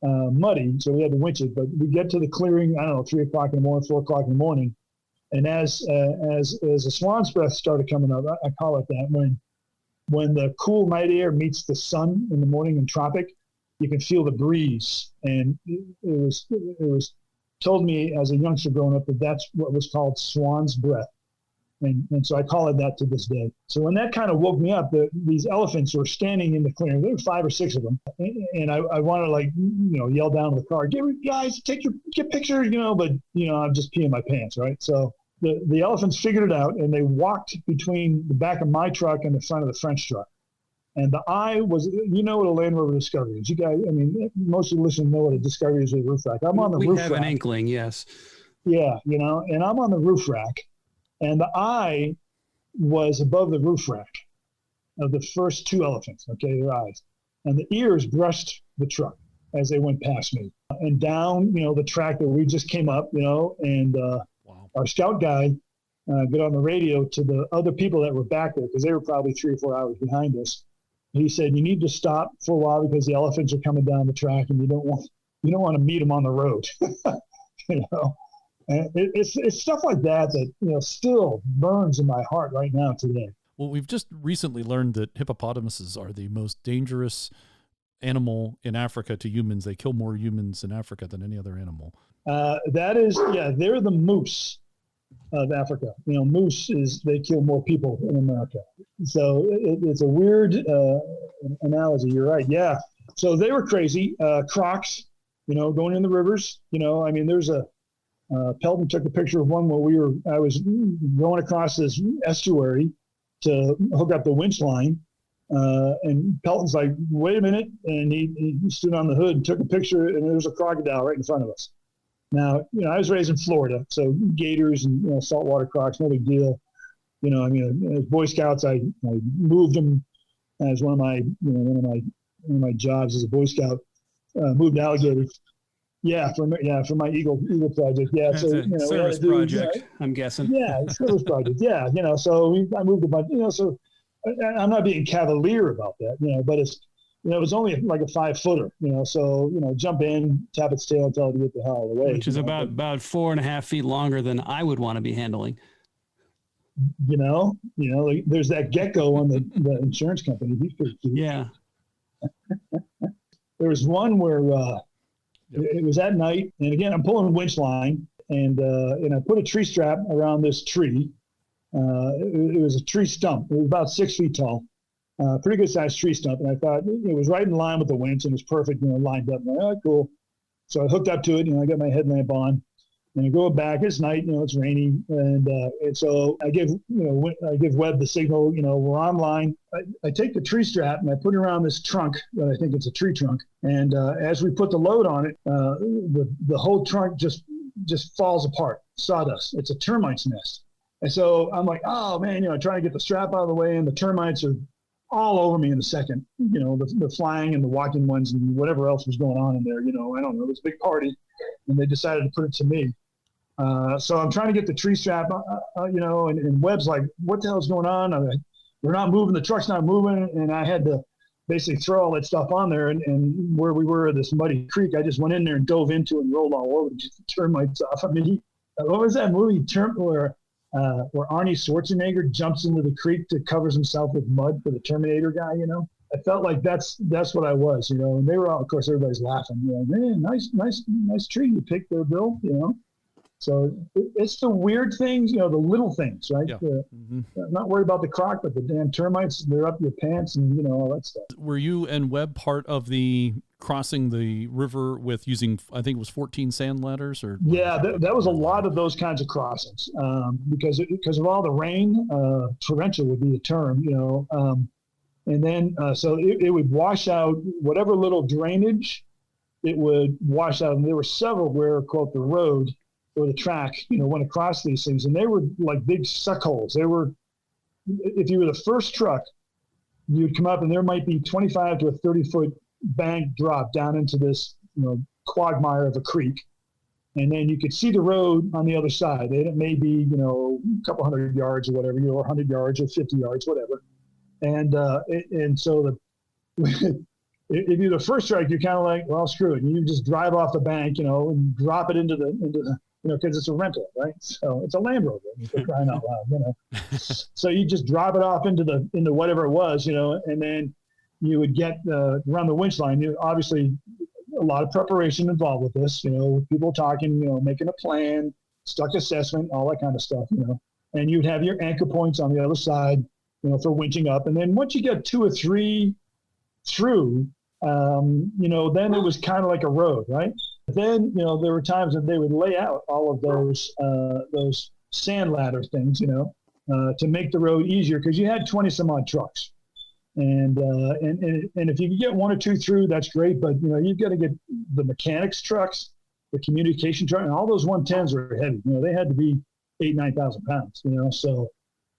muddy, so we had to winch it. But we get to the clearing, I don't know, 3 o'clock in the morning, 4 o'clock in the morning, and as the swan's breath started coming up, I call it that, when the cool night air meets the sun in the morning in tropic, you can feel the breeze. And it was told me as a youngster growing up that that's what was called swan's breath. And so I call it that to this day. So when that kind of woke me up, these elephants were standing in the clearing. There were 5 or 6 of them. And I want to yell down to the car, guys, get pictures, but I'm just peeing my pants, right? So the elephants figured it out, and they walked between the back of my truck and the front of the French truck. And the eye was, what a Land Rover Discovery is. You guys, most of the listeners know what a Discovery is with a roof rack. I'm on the roof rack. We have an inkling, yes. Yeah, and I'm on the roof rack. And the eye was above the roof rack of the first 2 elephants, okay, their eyes. And the ears brushed the truck as they went past me. And down, the track that we just came up, and our scout guy got on the radio to the other people that were back there, because they were probably 3 or 4 hours behind us. He said, you need to stop for a while because the elephants are coming down the track, and you don't want to meet them on the road. And it's stuff like that still burns in my heart right now today. Well, we've just recently learned that hippopotamuses are the most dangerous animal in Africa to humans. They kill more humans in Africa than any other animal. They're the moose of Africa. Moose they kill more people in America. So it's a weird analogy. You're right. Yeah. So they were crazy. Crocs, going in the rivers. There's Pelton took a picture of one where I was going across this estuary to hook up the winch line. And Pelton's like, wait a minute. And he stood on the hood and took a picture, and there was a crocodile right in front of us. Now, I was raised in Florida, so gators and saltwater crocs, no big deal. As Boy Scouts, I moved them as one of my jobs as a Boy Scout. Moved alligators. Yeah, for my Eagle project. Yeah, that's a service project. I'm guessing. Yeah, service project. Yeah, so I moved a bunch. So I'm not being cavalier about that. But it's. It was only like a 5-footer, so, jump in, tap its tail, tell it to get the hell out of the way. Which is about 4.5 feet longer than I would want to be handling. There's that gecko on the insurance company. He's pretty cute. Yeah. There was one where it was at night, and again, I'm pulling a winch line, and I put a tree strap around this tree. It was a tree stump. It was about 6 feet tall. Pretty good sized tree stump, and I thought it was right in line with the winch and it was perfect, lined up. I'm like, oh, cool. So I hooked up to it, I got my headlamp on, and I go back. It's night, it's rainy, and so I give Webb the signal. We're online. I take the tree strap and I put it around this trunk that I think it's a tree trunk, and as we put the load on it, the whole trunk just falls apart, sawdust. It's a termite's nest, and so I'm like, oh man, trying to get the strap out of the way, and the termites are all over me in a second. The flying and the walking ones and whatever else was going on in there. I don't know. It was a big party, and they decided to put it to me. So I'm trying to get the tree strap, and Webb's like, what the hell's going on? We're not moving. The truck's not moving. And I had to basically throw all that stuff on there. And where we were at this muddy creek, I just went in there and dove into it and rolled all over, just the termites off. I mean, what was that movie where Arnie Schwarzenegger jumps into the creek to covers himself with mud for the Terminator guy, I felt like that's what I was, and they were all, of course, everybody's laughing, man, nice tree you picked there, Bill, So it's the weird things, the little things, right? Yeah. Not worried about the croc, but the damn termites, they're up your pants and, all that stuff. Were you and Webb part of the crossing the river with using, I think it was 14 sand ladders? Or Yeah, that was a lot of those kinds of crossings because of all the rain, torrential would be the term, and then so it would wash out whatever little drainage, it would wash out. And there were several where, quote, the road or the track, went across these things, and they were like big suck holes. They were, if you were the first truck, you'd come up and there might be 25 to a 30-foot bank drop down into this, quagmire of a creek. And then you could see the road on the other side. And it may be, a couple 100 yards or whatever, or 100 yards or 50 yards, whatever. And so if you're the first truck, you're kind of like, well, screw it. You just drive off the bank, and drop it into the because it's a rental, right? So it's a Land Rover, for crying out loud, So you just drop it off into whatever it was, and then you would get around the winch line. Obviously, a lot of preparation involved with this, people talking, making a plan, stuck assessment, all that kind of stuff, And you'd have your anchor points on the other side, for winching up. And then once you get 2 or 3 through, then it was kind of like a road, right? Then, there were times that they would lay out all of those sand ladder things, to make the road easier because you had 20 some odd trucks. And if you could get 1 or 2 through, that's great. But, you've got to get the mechanics trucks, the communication truck, and all those 110s are heavy. They had to be 8,000-9,000 pounds, So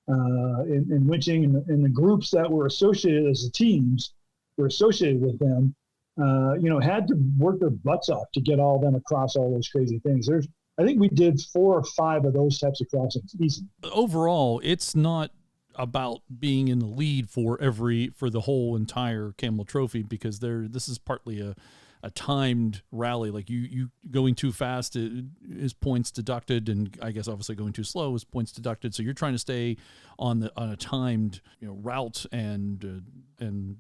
in winching and the groups that were associated as the teams were associated with them, had to work their butts off to get all of them across all those crazy things. I think we did 4 or 5 of those types of crossings easy. Overall, it's not about being in the lead for the whole entire CAMEL Trophy because this is partly a timed rally. Like you going too fast is points deducted, and I guess obviously going too slow is points deducted. So you're trying to stay on a timed route and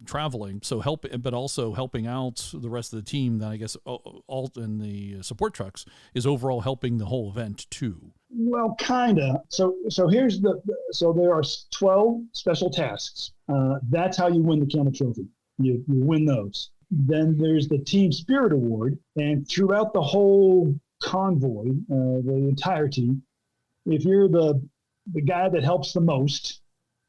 traveling. So but also helping out the rest of the team. That I guess Alt and the support trucks is overall helping the whole event too. Well, kinda. So so there are 12 special tasks. That's how you win the CAMEL Trophy. You win those. Then there's the Team Spirit Award, and throughout the whole convoy, the entirety, if you're the guy that helps the most,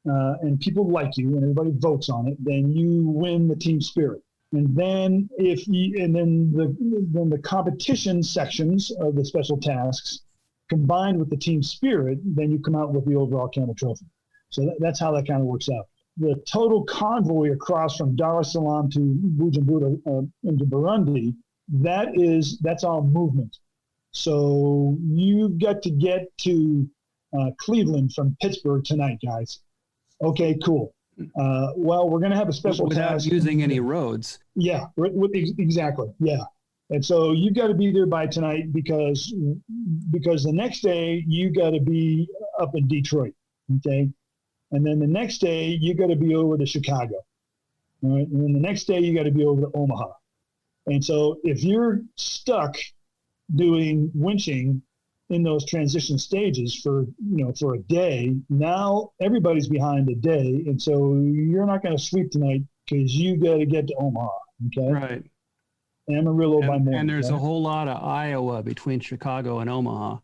and people like you, and everybody votes on it, then you win the Team Spirit. And then then the competition sections of the special tasks, combined with the Team Spirit, then you come out with the overall CAMEL Trophy. So that's how that kind of works out. The total convoy across from Dar es Salaam to Bujumbura into Burundi, that's all movement. So you've got to get to Cleveland from Pittsburgh tonight, guys. Okay, cool. Well, we're going to have a special task. Without using any roads. Yeah, exactly. Yeah. And so you've got to be there by tonight because the next day you got to be up in Detroit. Okay. And then the next day, you got to be over to Chicago. All right? And then the next day, you got to be over to Omaha. And so if you're stuck doing winching in those transition stages for a day, now everybody's behind a day. And so you're not going to sleep tonight because you got to get to Omaha. Okay. Right. Amarillo by morning. And there's a whole lot of Iowa between Chicago and Omaha.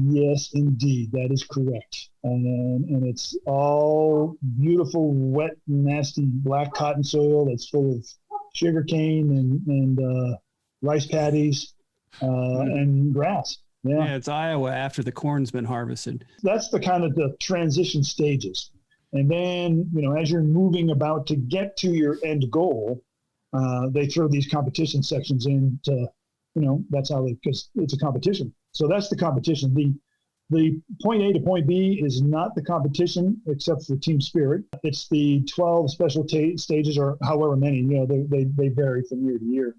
Yes, indeed. That is correct. And it's all beautiful, wet, nasty black cotton soil that's full of sugar cane and rice paddies and grass. Yeah, it's Iowa after the corn's been harvested. That's the kind of the transition stages. And then, as you're moving about to get to your end goal, they throw these competition sections in to, that's how because it's a competition. So that's the competition. The point A to point B is not the competition except for team spirit. It's the 12 special stages or however many, they vary from year to year,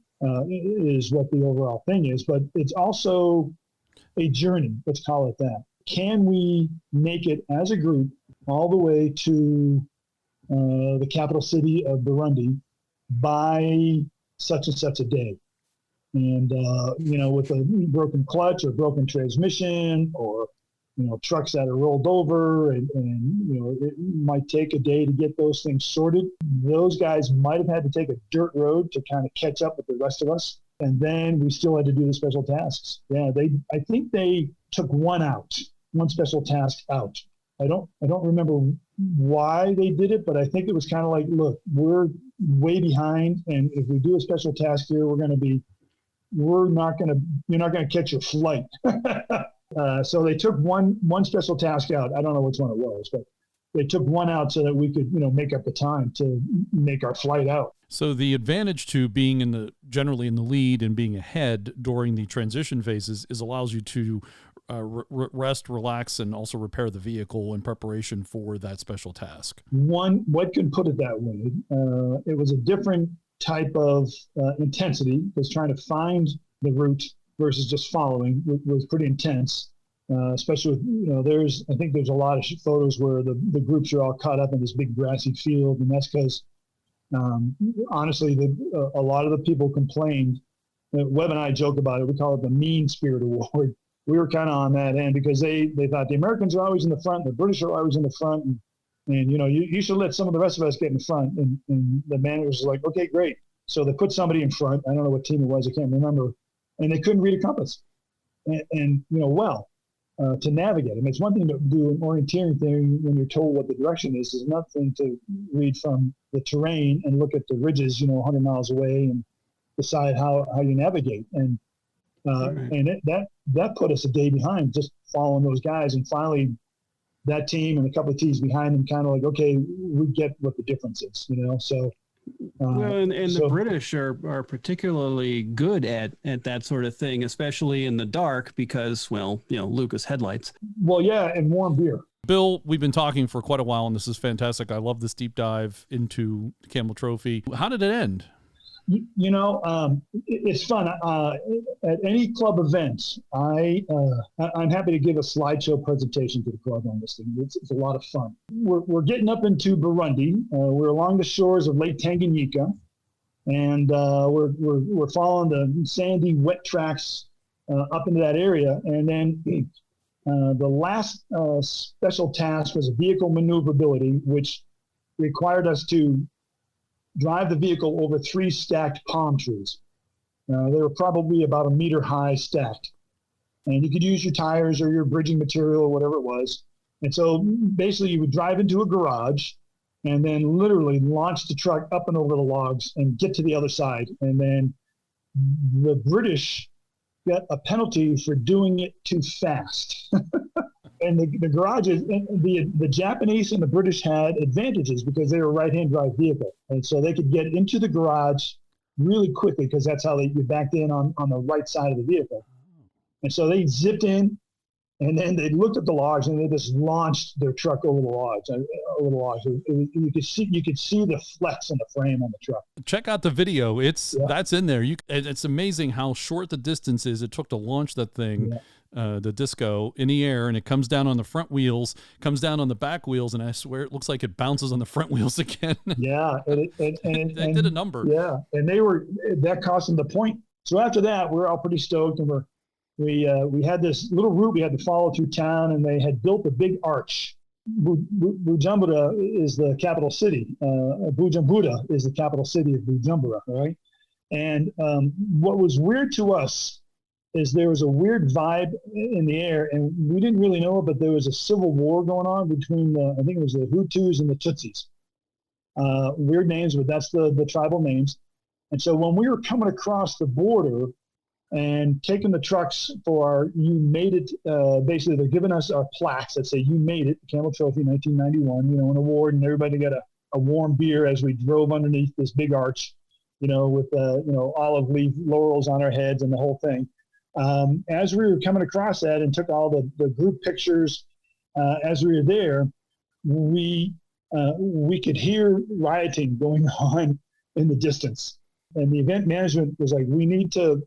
is what the overall thing is. But it's also a journey, let's call it that. Can we make it as a group all the way to the capital city of Burundi by such and such a day? And, with a broken clutch or broken transmission or, trucks that are rolled over and it might take a day to get those things sorted. Those guys might have had to take a dirt road to kind of catch up with the rest of us. And then we still had to do the special tasks. Yeah, I think they took one special task out. I don't remember why they did it, but I think it was kind of like, look, we're way behind. And if we do a special task here, you're not going to catch your flight. So they took one special task out. I don't know which one it was, but they took one out so that we could, make up the time to make our flight out. So the advantage to being generally in the lead and being ahead during the transition phases allows you to rest, relax, and also repair the vehicle in preparation for that special task. What could put it that way? It was a different type of intensity, because trying to find the route versus just following was pretty intense, especially with, I think there's a lot of photos where the groups are all caught up in this big grassy field. And that's because, honestly, a lot of the people complained. Webb and I joke about it. We call it the Mean Spirit Award. We were kind of on that end because they thought the Americans are always in the front, the British are always in the front. And you should let some of the rest of us get in front. And the manager was like, okay, great. So they put somebody in front. I don't know what team it was. I can't remember. And they couldn't read a compass. And to navigate. I mean, it's one thing to do an orienteering thing when you're told what the direction is. It's another thing to read from the terrain and look at the ridges, 100 miles away and decide how you navigate. And that put us a day behind just following those guys. And finally, that team and a couple of teams behind them kind of like, okay, we get what the difference is, So. The British are particularly good at that sort of thing, especially in the dark because, Lucas headlights. Well, yeah, and warm beer. Bill, we've been talking for quite a while, and this is fantastic. I love this deep dive into the CAMEL Trophy. How did it end? It's fun. At any club event, I'm happy to give a slideshow presentation to the club on this thing. It's a lot of fun. We're getting up into Burundi. We're along the shores of Lake Tanganyika, and we're following the sandy, wet tracks up into that area. And then the last special task was a vehicle maneuverability, which required us to drive the vehicle over 3 stacked palm trees. They were probably about a meter high stacked. And you could use your tires or your bridging material or whatever it was. And so basically you would drive into a garage and then literally launch the truck up and over the logs and get to the other side. And then the British got a penalty for doing it too fast. And the garages, the Japanese and the British had advantages because they were right-hand drive vehicle. And so they could get into the garage really quickly because that's how they backed in on the right side of the vehicle. And so they zipped in, and then they looked at the logs and they just launched their truck over the logs. You could see the flex in the frame on the truck. Check out the video. That's in there. It's amazing how short the distance is it took to launch that thing. Yeah. The disco in the air, and it comes down on the front wheels, comes down on the back wheels, and I swear it looks like it bounces on the front wheels again. Yeah, they did a number. Yeah, and that cost them the point. So after that, we're all pretty stoked, and we had this little route we had to follow through town, and they had built a big arch. Bujumbura is the capital city. Bujumbura is the capital city of Bujumbura, right? And what was weird to us is there was a weird vibe in the air, and we didn't really know it, but there was a civil war going on between I think it was the Hutus and the Tutsis. Weird names, but that's the tribal names. And so when we were coming across the border, and taking the trucks for our You Made It. Basically, they're giving us our plaques that say You Made It, CAMEL Trophy 1991, an award, and everybody got a warm beer as we drove underneath this big arch, with olive leaf laurels on our heads and the whole thing. As we were coming across that and took all the group pictures, as we were there, we could hear rioting going on in the distance. And the event management was like, we need to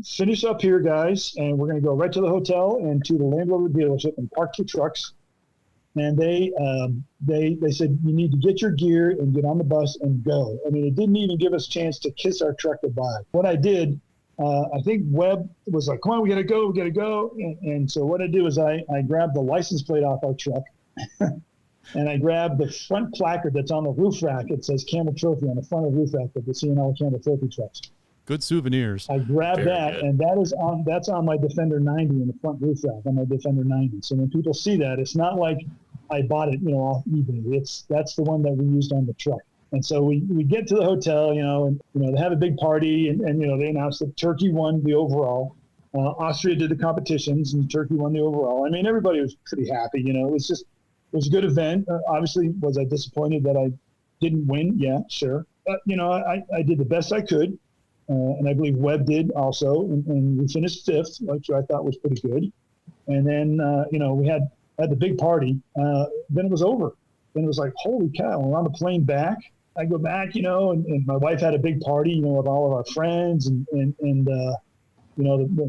finish up here, guys, and we're going to go right to the hotel and to the Land Rover dealership and park your trucks. And they said, you need to get your gear and get on the bus and go. I mean, it didn't even give us a chance to kiss our truck goodbye. What I did, I think Webb was like, come on, we got to go. And so what I did was I grabbed the license plate off our truck and I grabbed the front placard that's on the roof rack. It says CAMEL Trophy on the front of the roof rack of the C&L CAMEL Trophy trucks. Good souvenirs. I grabbed that, and that's on my Defender 90 in the front roof rack on my Defender 90. So when people see that, it's not like I bought it, off eBay. That's the one that we used on the truck. And so we get to the hotel, and they have a big party, and they announced that Turkey won the overall. Austria did the competitions, and Turkey won the overall. I mean, everybody was pretty happy. It was a good event. Obviously, was I disappointed that I didn't win? Yeah, sure. But I did the best I could. And I believe Webb did also, and we finished fifth, which I thought was pretty good. And then, we had the big party. Then it was over. Then it was like, holy cow, we're on the plane back. I go back, and my wife had a big party, with all of our friends and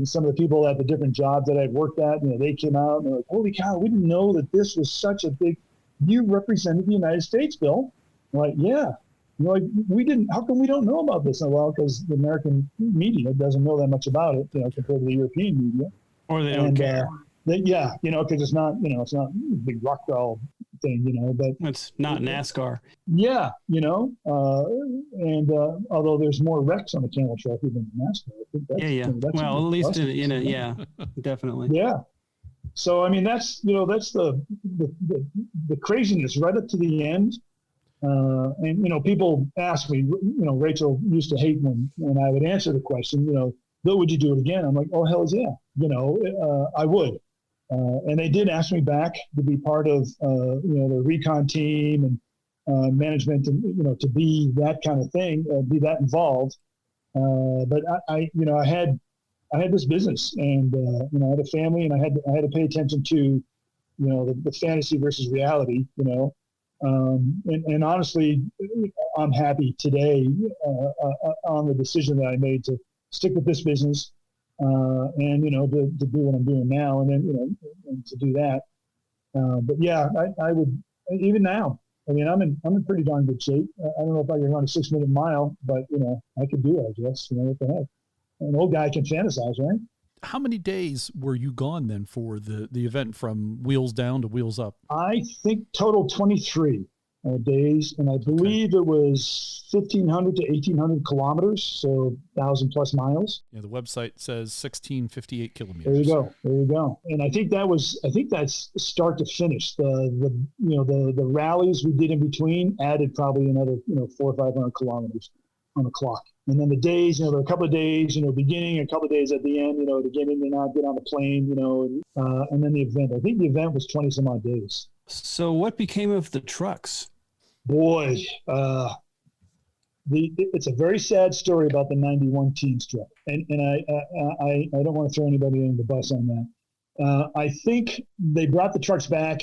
some of the people at the different jobs that I'd worked at, they came out and they're like, holy cow, we didn't know that this was such a big, you represented the United States, Bill. I'm like, yeah. We didn't. How come we don't know about this? Well, because the American media doesn't know that much about it, compared to the European media. Or they don't care. Because it's not, it's not a big rock doll thing, but it's not NASCAR. Yeah, and although there's more wrecks on the CAMEL Trophy than NASCAR. I think that's, well, at least yeah, definitely. Yeah. So I mean, that's that's the craziness right up to the end. And people ask me, Rachel used to hate when I would answer the question, Bill, would you do it again? I'm like, oh, hell yeah. I would. And they did ask me back to be part of, the recon team and management and, to be that kind of thing, be that involved. But I had this business and, I had a family and I had to pay attention to, the fantasy versus reality, and honestly, I'm happy today on the decision that I made to stick with this business, and to do what I'm doing now, and then and to do that. But yeah, I would even now. I mean, I'm in pretty darn good shape. I don't know if I can run a 6-minute mile, but I could do it. I guess what the heck. An old guy can fantasize, right? How many days were you gone then for the event from wheels down to wheels up? I think total 23 days, and I believe it was 1,500 to 1,800 kilometers, so 1,000 plus miles. Yeah, the website says 1,658 kilometers. There you go. And I think that's start to finish. The rallies we did in between added probably another 400 or 500 kilometers on the clock. And then the days, there were a couple of days, beginning, a couple of days at the end, to get in and out, get on the plane, and then the event. I think the event was 20 some odd days. So what became of the trucks? Boy, it's a very sad story about the 91 Teams truck. And I don't want to throw anybody under the bus on that. I think they brought the trucks back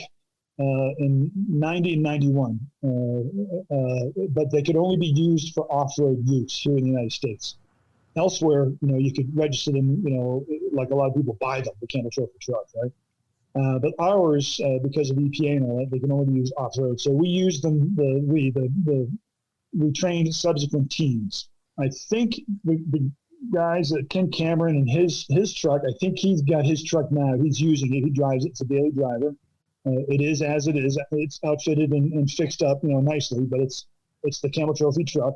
in 90 and 91, but they could only be used for off-road use here in the United States. Elsewhere, you could register them, like a lot of people buy them, the CAMEL Trophy trucks, right? But ours, because of EPA and all that, they can only be used off-road. So we used them, we trained subsequent teams. I think the guys, Ken Cameron and his truck, I think he's got his truck now. He's using it. He drives it. It's a daily driver. It is as it is. It's outfitted and fixed up, nicely, but it's the CAMEL Trophy truck.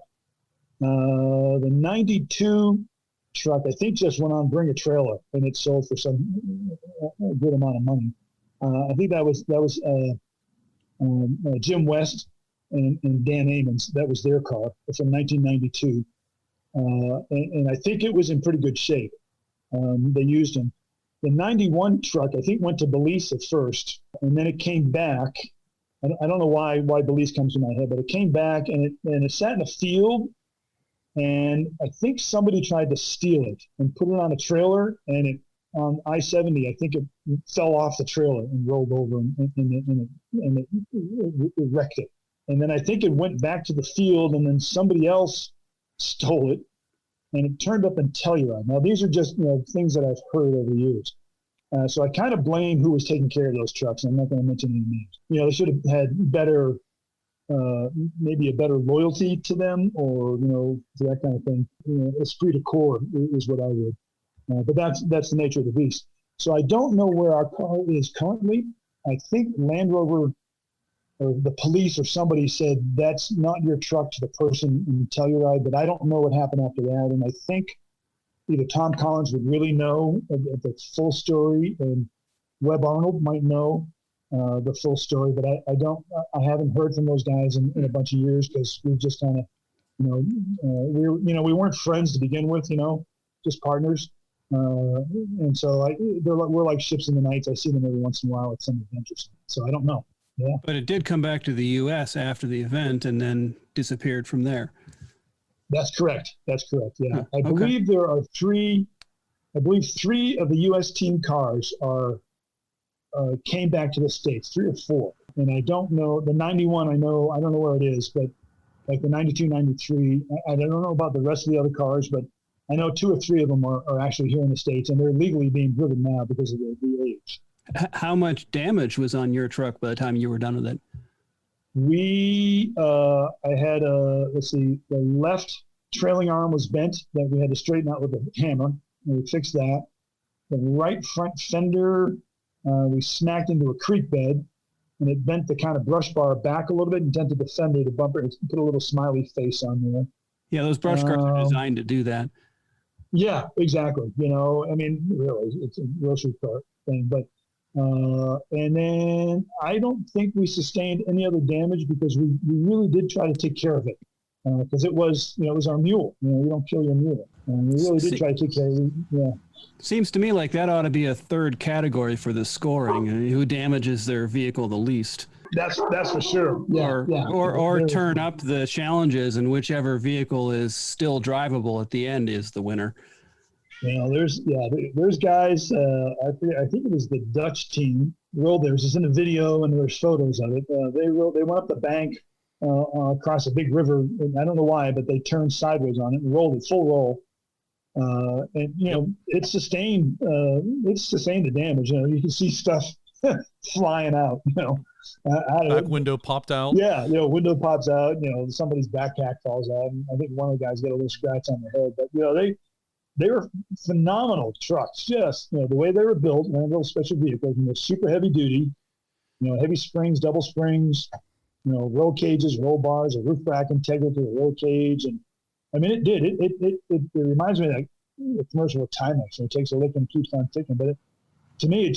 The 92 truck, I think, just went on Bring a Trailer, and it sold for some good amount of money. I think that was Jim West and Dan Amons. That was their car. It's from 1992, and I think it was in pretty good shape. They used them. The 91 truck, I think, went to Belize at first, and then it came back. I don't know why Belize comes to my head, but it came back and it sat in a field, and I think somebody tried to steal it and put it on a trailer, and it on I-70, I think it fell off the trailer and rolled over and it wrecked it. And then I think it went back to the field, and then somebody else stole it, and it turned up in Telluride. Now, these are just things that I've heard over the years. So I kind of blame who was taking care of those trucks. I'm not going to mention any names. They should have had better, maybe a better loyalty to them, or that kind of thing. Esprit de corps is what I would. But that's the nature of the beast. So I don't know where our car is currently. I think Land Rover or the police or somebody said that's not your truck to the person in Telluride, but I don't know what happened after that. And I think either Tom Collins would really know the full story, and Webb Arnold might know the full story, but I haven't heard from those guys in a bunch of years, because we've just kind of, we weren't friends to begin with, just partners. And so we're like ships in the night. I see them every once in a while at some adventures. So I don't know. Yeah. But it did come back to the U.S. after the event and then disappeared from there. That's correct. Yeah. I Okay. believe there are three of the U.S. team cars came back to the States, 3 or 4. And I don't know, the 91, I don't know where it is, but like the 92, 93, I don't know about the rest of the other cars, but I know 2 or 3 of them are actually here in the States, and they're legally being driven now because of the age. How much damage was on your truck by the time you were done with it? I had the left trailing arm was bent that we had to straighten out with a hammer, and we fixed that. The right front fender, we smacked into a creek bed, and it bent the kind of brush bar back a little bit and dented the fender, the bumper, and put a little smiley face on there. Yeah, those brush cars are designed to do that. Yeah, exactly. Really, it's a grocery cart thing, but and then I don't think we sustained any other damage, because we really did try to take care of it, because it was our mule. You don't kill your mule, and we really did try to take care of it. Yeah. Seems to me like that ought to be a third category for the scoring. Who damages their vehicle the least? That's for sure. Yeah, or turn up the challenges, and whichever vehicle is still drivable at the end is the winner. There's guys. I think it was the Dutch team rolled theirs. It's in a video, and there's photos of it. They went up the bank across a big river. And I don't know why, but they turned sideways on it and rolled it full roll. And it sustained the damage. You can see stuff flying out. Back window popped out. Yeah, window pops out. Somebody's backpack falls out. And I think one of the guys got a little scratch on the head. But they were phenomenal trucks. Just the way they were built, little special vehicles, super heavy duty. Heavy springs, double springs. Roll cages, roll bars, a roof rack integral to the roll cage, and it did. It reminds me of like a commercial with Timex. It takes a lick and keeps on ticking. But to me,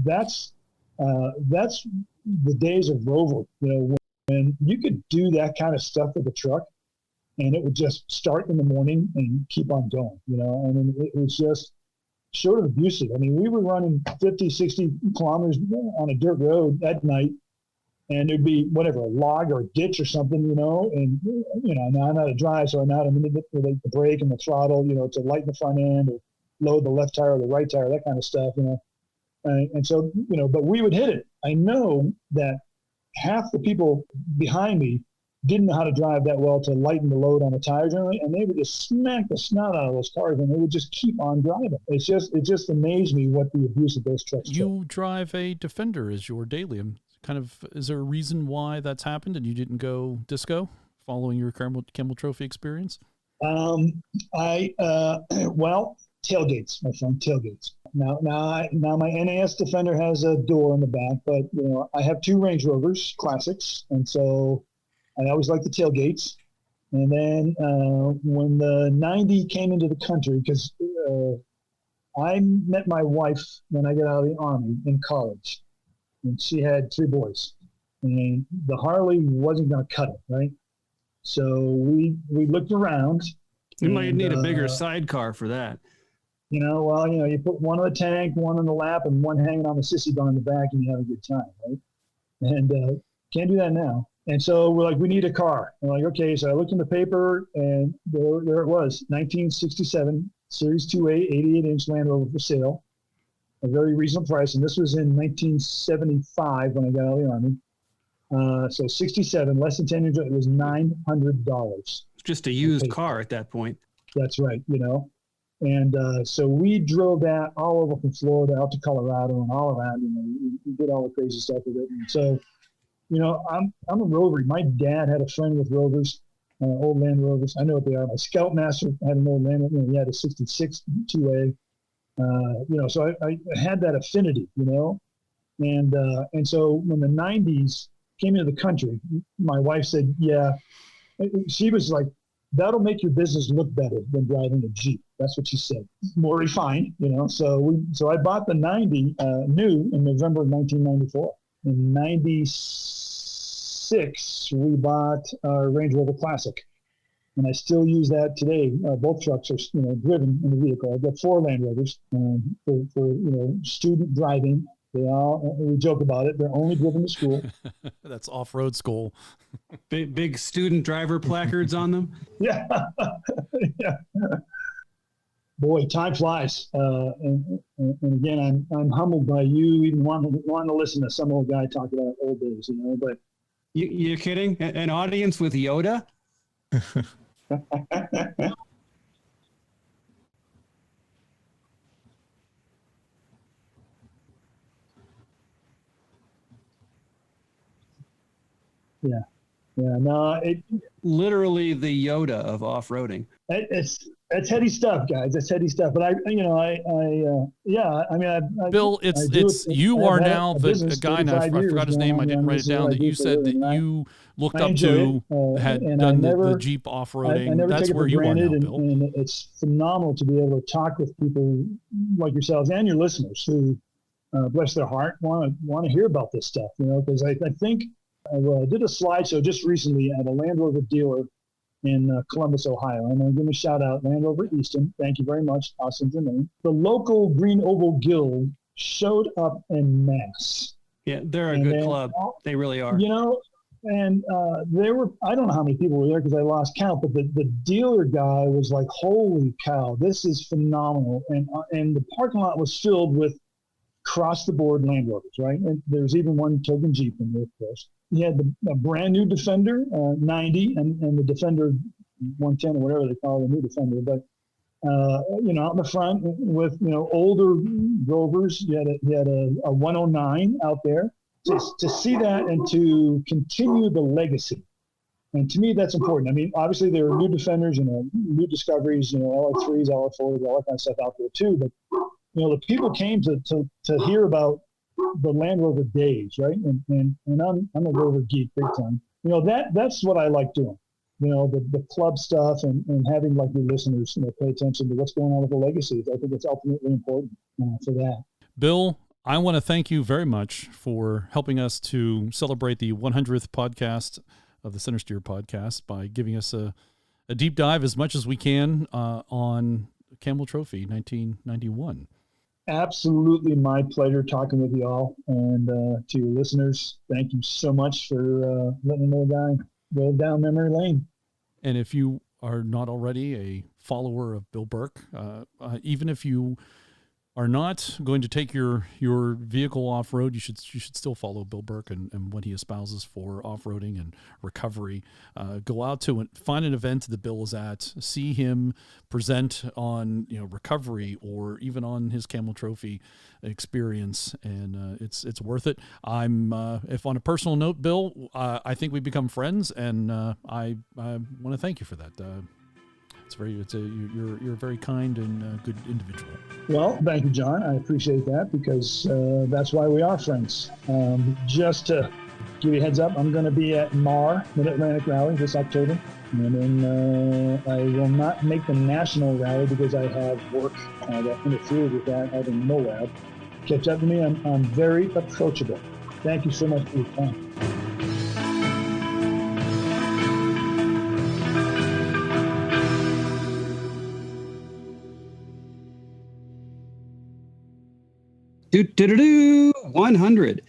that's the days of Rover. When you could do that kind of stuff with a truck, and it would just start in the morning and keep on going. It was just short of abusive. We were running 50, 60 kilometers on a dirt road at night, and there'd be whatever, a log or a ditch or something, and now I'm out of drive, so I'm out in the brake and the throttle, to lighten the front end or load the left tire or the right tire, that kind of stuff, and so, but we would hit it. I know that half the people behind me didn't know how to drive that well to lighten the load on the tires, and they would just smack the snot out of those cars, and they would just keep on driving. It just amazed me what the abuse of those trucks. You drive a Defender as your daily. Is there a reason why that's happened and you didn't go disco following your CAMEL Trophy experience? Well, tailgates, my friend, tailgates. Now my NAS Defender has a door in the back, but I have 2 Range Rovers Classics, and so I always like the tailgates. And then when the 90 came into the country, because I met my wife when I got out of the Army in college, and she had 3 boys, and the Harley wasn't going to cut it, right? So we looked around. You might need a bigger sidecar for that. Well, you put one on the tank, one on the lap, and one hanging on the sissy bar in the back, and you have a good time, right? And can't do that now. And so we're like, we need a car. I'm like, okay. So I looked in the paper, and there it was, 1967 Series 2A 88-inch Land Rover for sale, a very reasonable price. And this was in 1975 when I got out of the Army. So 67, less than 10 years old, it was $900. Just a used car at that point. That's right, And so we drove that all over from Florida out to Colorado and all around. We did all the crazy stuff with it. And so, I'm a rover. My dad had a friend with Rovers, old Land Rovers. I know what they are. My Scoutmaster had an old Land Rover. He had a 66 2A. So I had that affinity, And so when the 90s came into the country, my wife said, yeah, she was like, that'll make your business look better than driving a Jeep. That's what she said. More refined, So I bought the 90 new in November of 1994. In 96, we bought our Range Rover Classic. And I still use that today. Both trucks are, driven in the vehicle. I've got 4 Land Rovers for student driving. We joke about it. They're only driven to school. That's off-road school. Big student driver placards on them. Yeah. Yeah. Boy, time flies. And again, I'm humbled by you even wanting to listen to some old guy talk about old days, But you're kidding? An audience with Yoda? Yeah. No, literally the Yoda of off-roading. It's heady stuff, guys. It's heady stuff. But Bill, you are now the guy. Now I forgot his name. I didn't write it down. That you said that you looked up to, had done the Jeep off-roading. That's where you are now, Bill. And it's phenomenal to be able to talk with people like yourselves and your listeners who, bless their heart, want to hear about this stuff. Because I think. I did a slideshow just recently at a Land Rover dealer in Columbus, Ohio. I'm going to give them a shout out, Land Rover Easton. Thank you very much. Awesome name. The local Green Oval Guild showed up en masse. Yeah, they're a good club. They really are. And there were, I don't know how many people were there because I lost count, but the dealer guy was like, holy cow, this is phenomenal. And the parking lot was filled with across the board Land Rovers, right? And there's even one token Jeep in there, of course. He had a brand new Defender 90 and the Defender 110 or whatever they call the new Defender. But out in the front with older Rovers, he had a 109 out there. To see that and to continue the legacy, and to me that's important. I mean, obviously there are new Defenders and new Discoveries, LR3s, LR4s, all that kind of stuff out there too. But the people came to hear about the Land Rover days, right? And I'm a Rover geek big time. That's what I like doing. The club stuff and having like your listeners pay attention to what's going on with the legacies. I think it's ultimately important for that. Bill, I want to thank you very much for helping us to celebrate the 100th podcast of the CentreSteer podcast by giving us a deep dive as much as we can on CAMEL Trophy 1991. Absolutely my pleasure talking with you all. And to your listeners, thank you so much for letting the guy go down memory lane. And if you are not already a follower of Bill Burke, even if you are not going to take your vehicle off-road, you should still follow Bill Burke and what he espouses for off-roading and recovery. Go out to find an event that Bill is at, see him present on recovery or even on his CAMEL Trophy experience, and it's worth it. If on a personal note, Bill, I think we've become friends, and I want to thank you for that. You're a very kind and good individual. Well, thank you, John. I appreciate that because that's why we are friends. Just to give you a heads up, I'm going to be at MAR, Mid-Atlantic Rally, this October. And then I will not make the national rally because I have work that interferes with that out in Moab. Catch up to me. I'm very approachable. Thank you so much for your time. 100.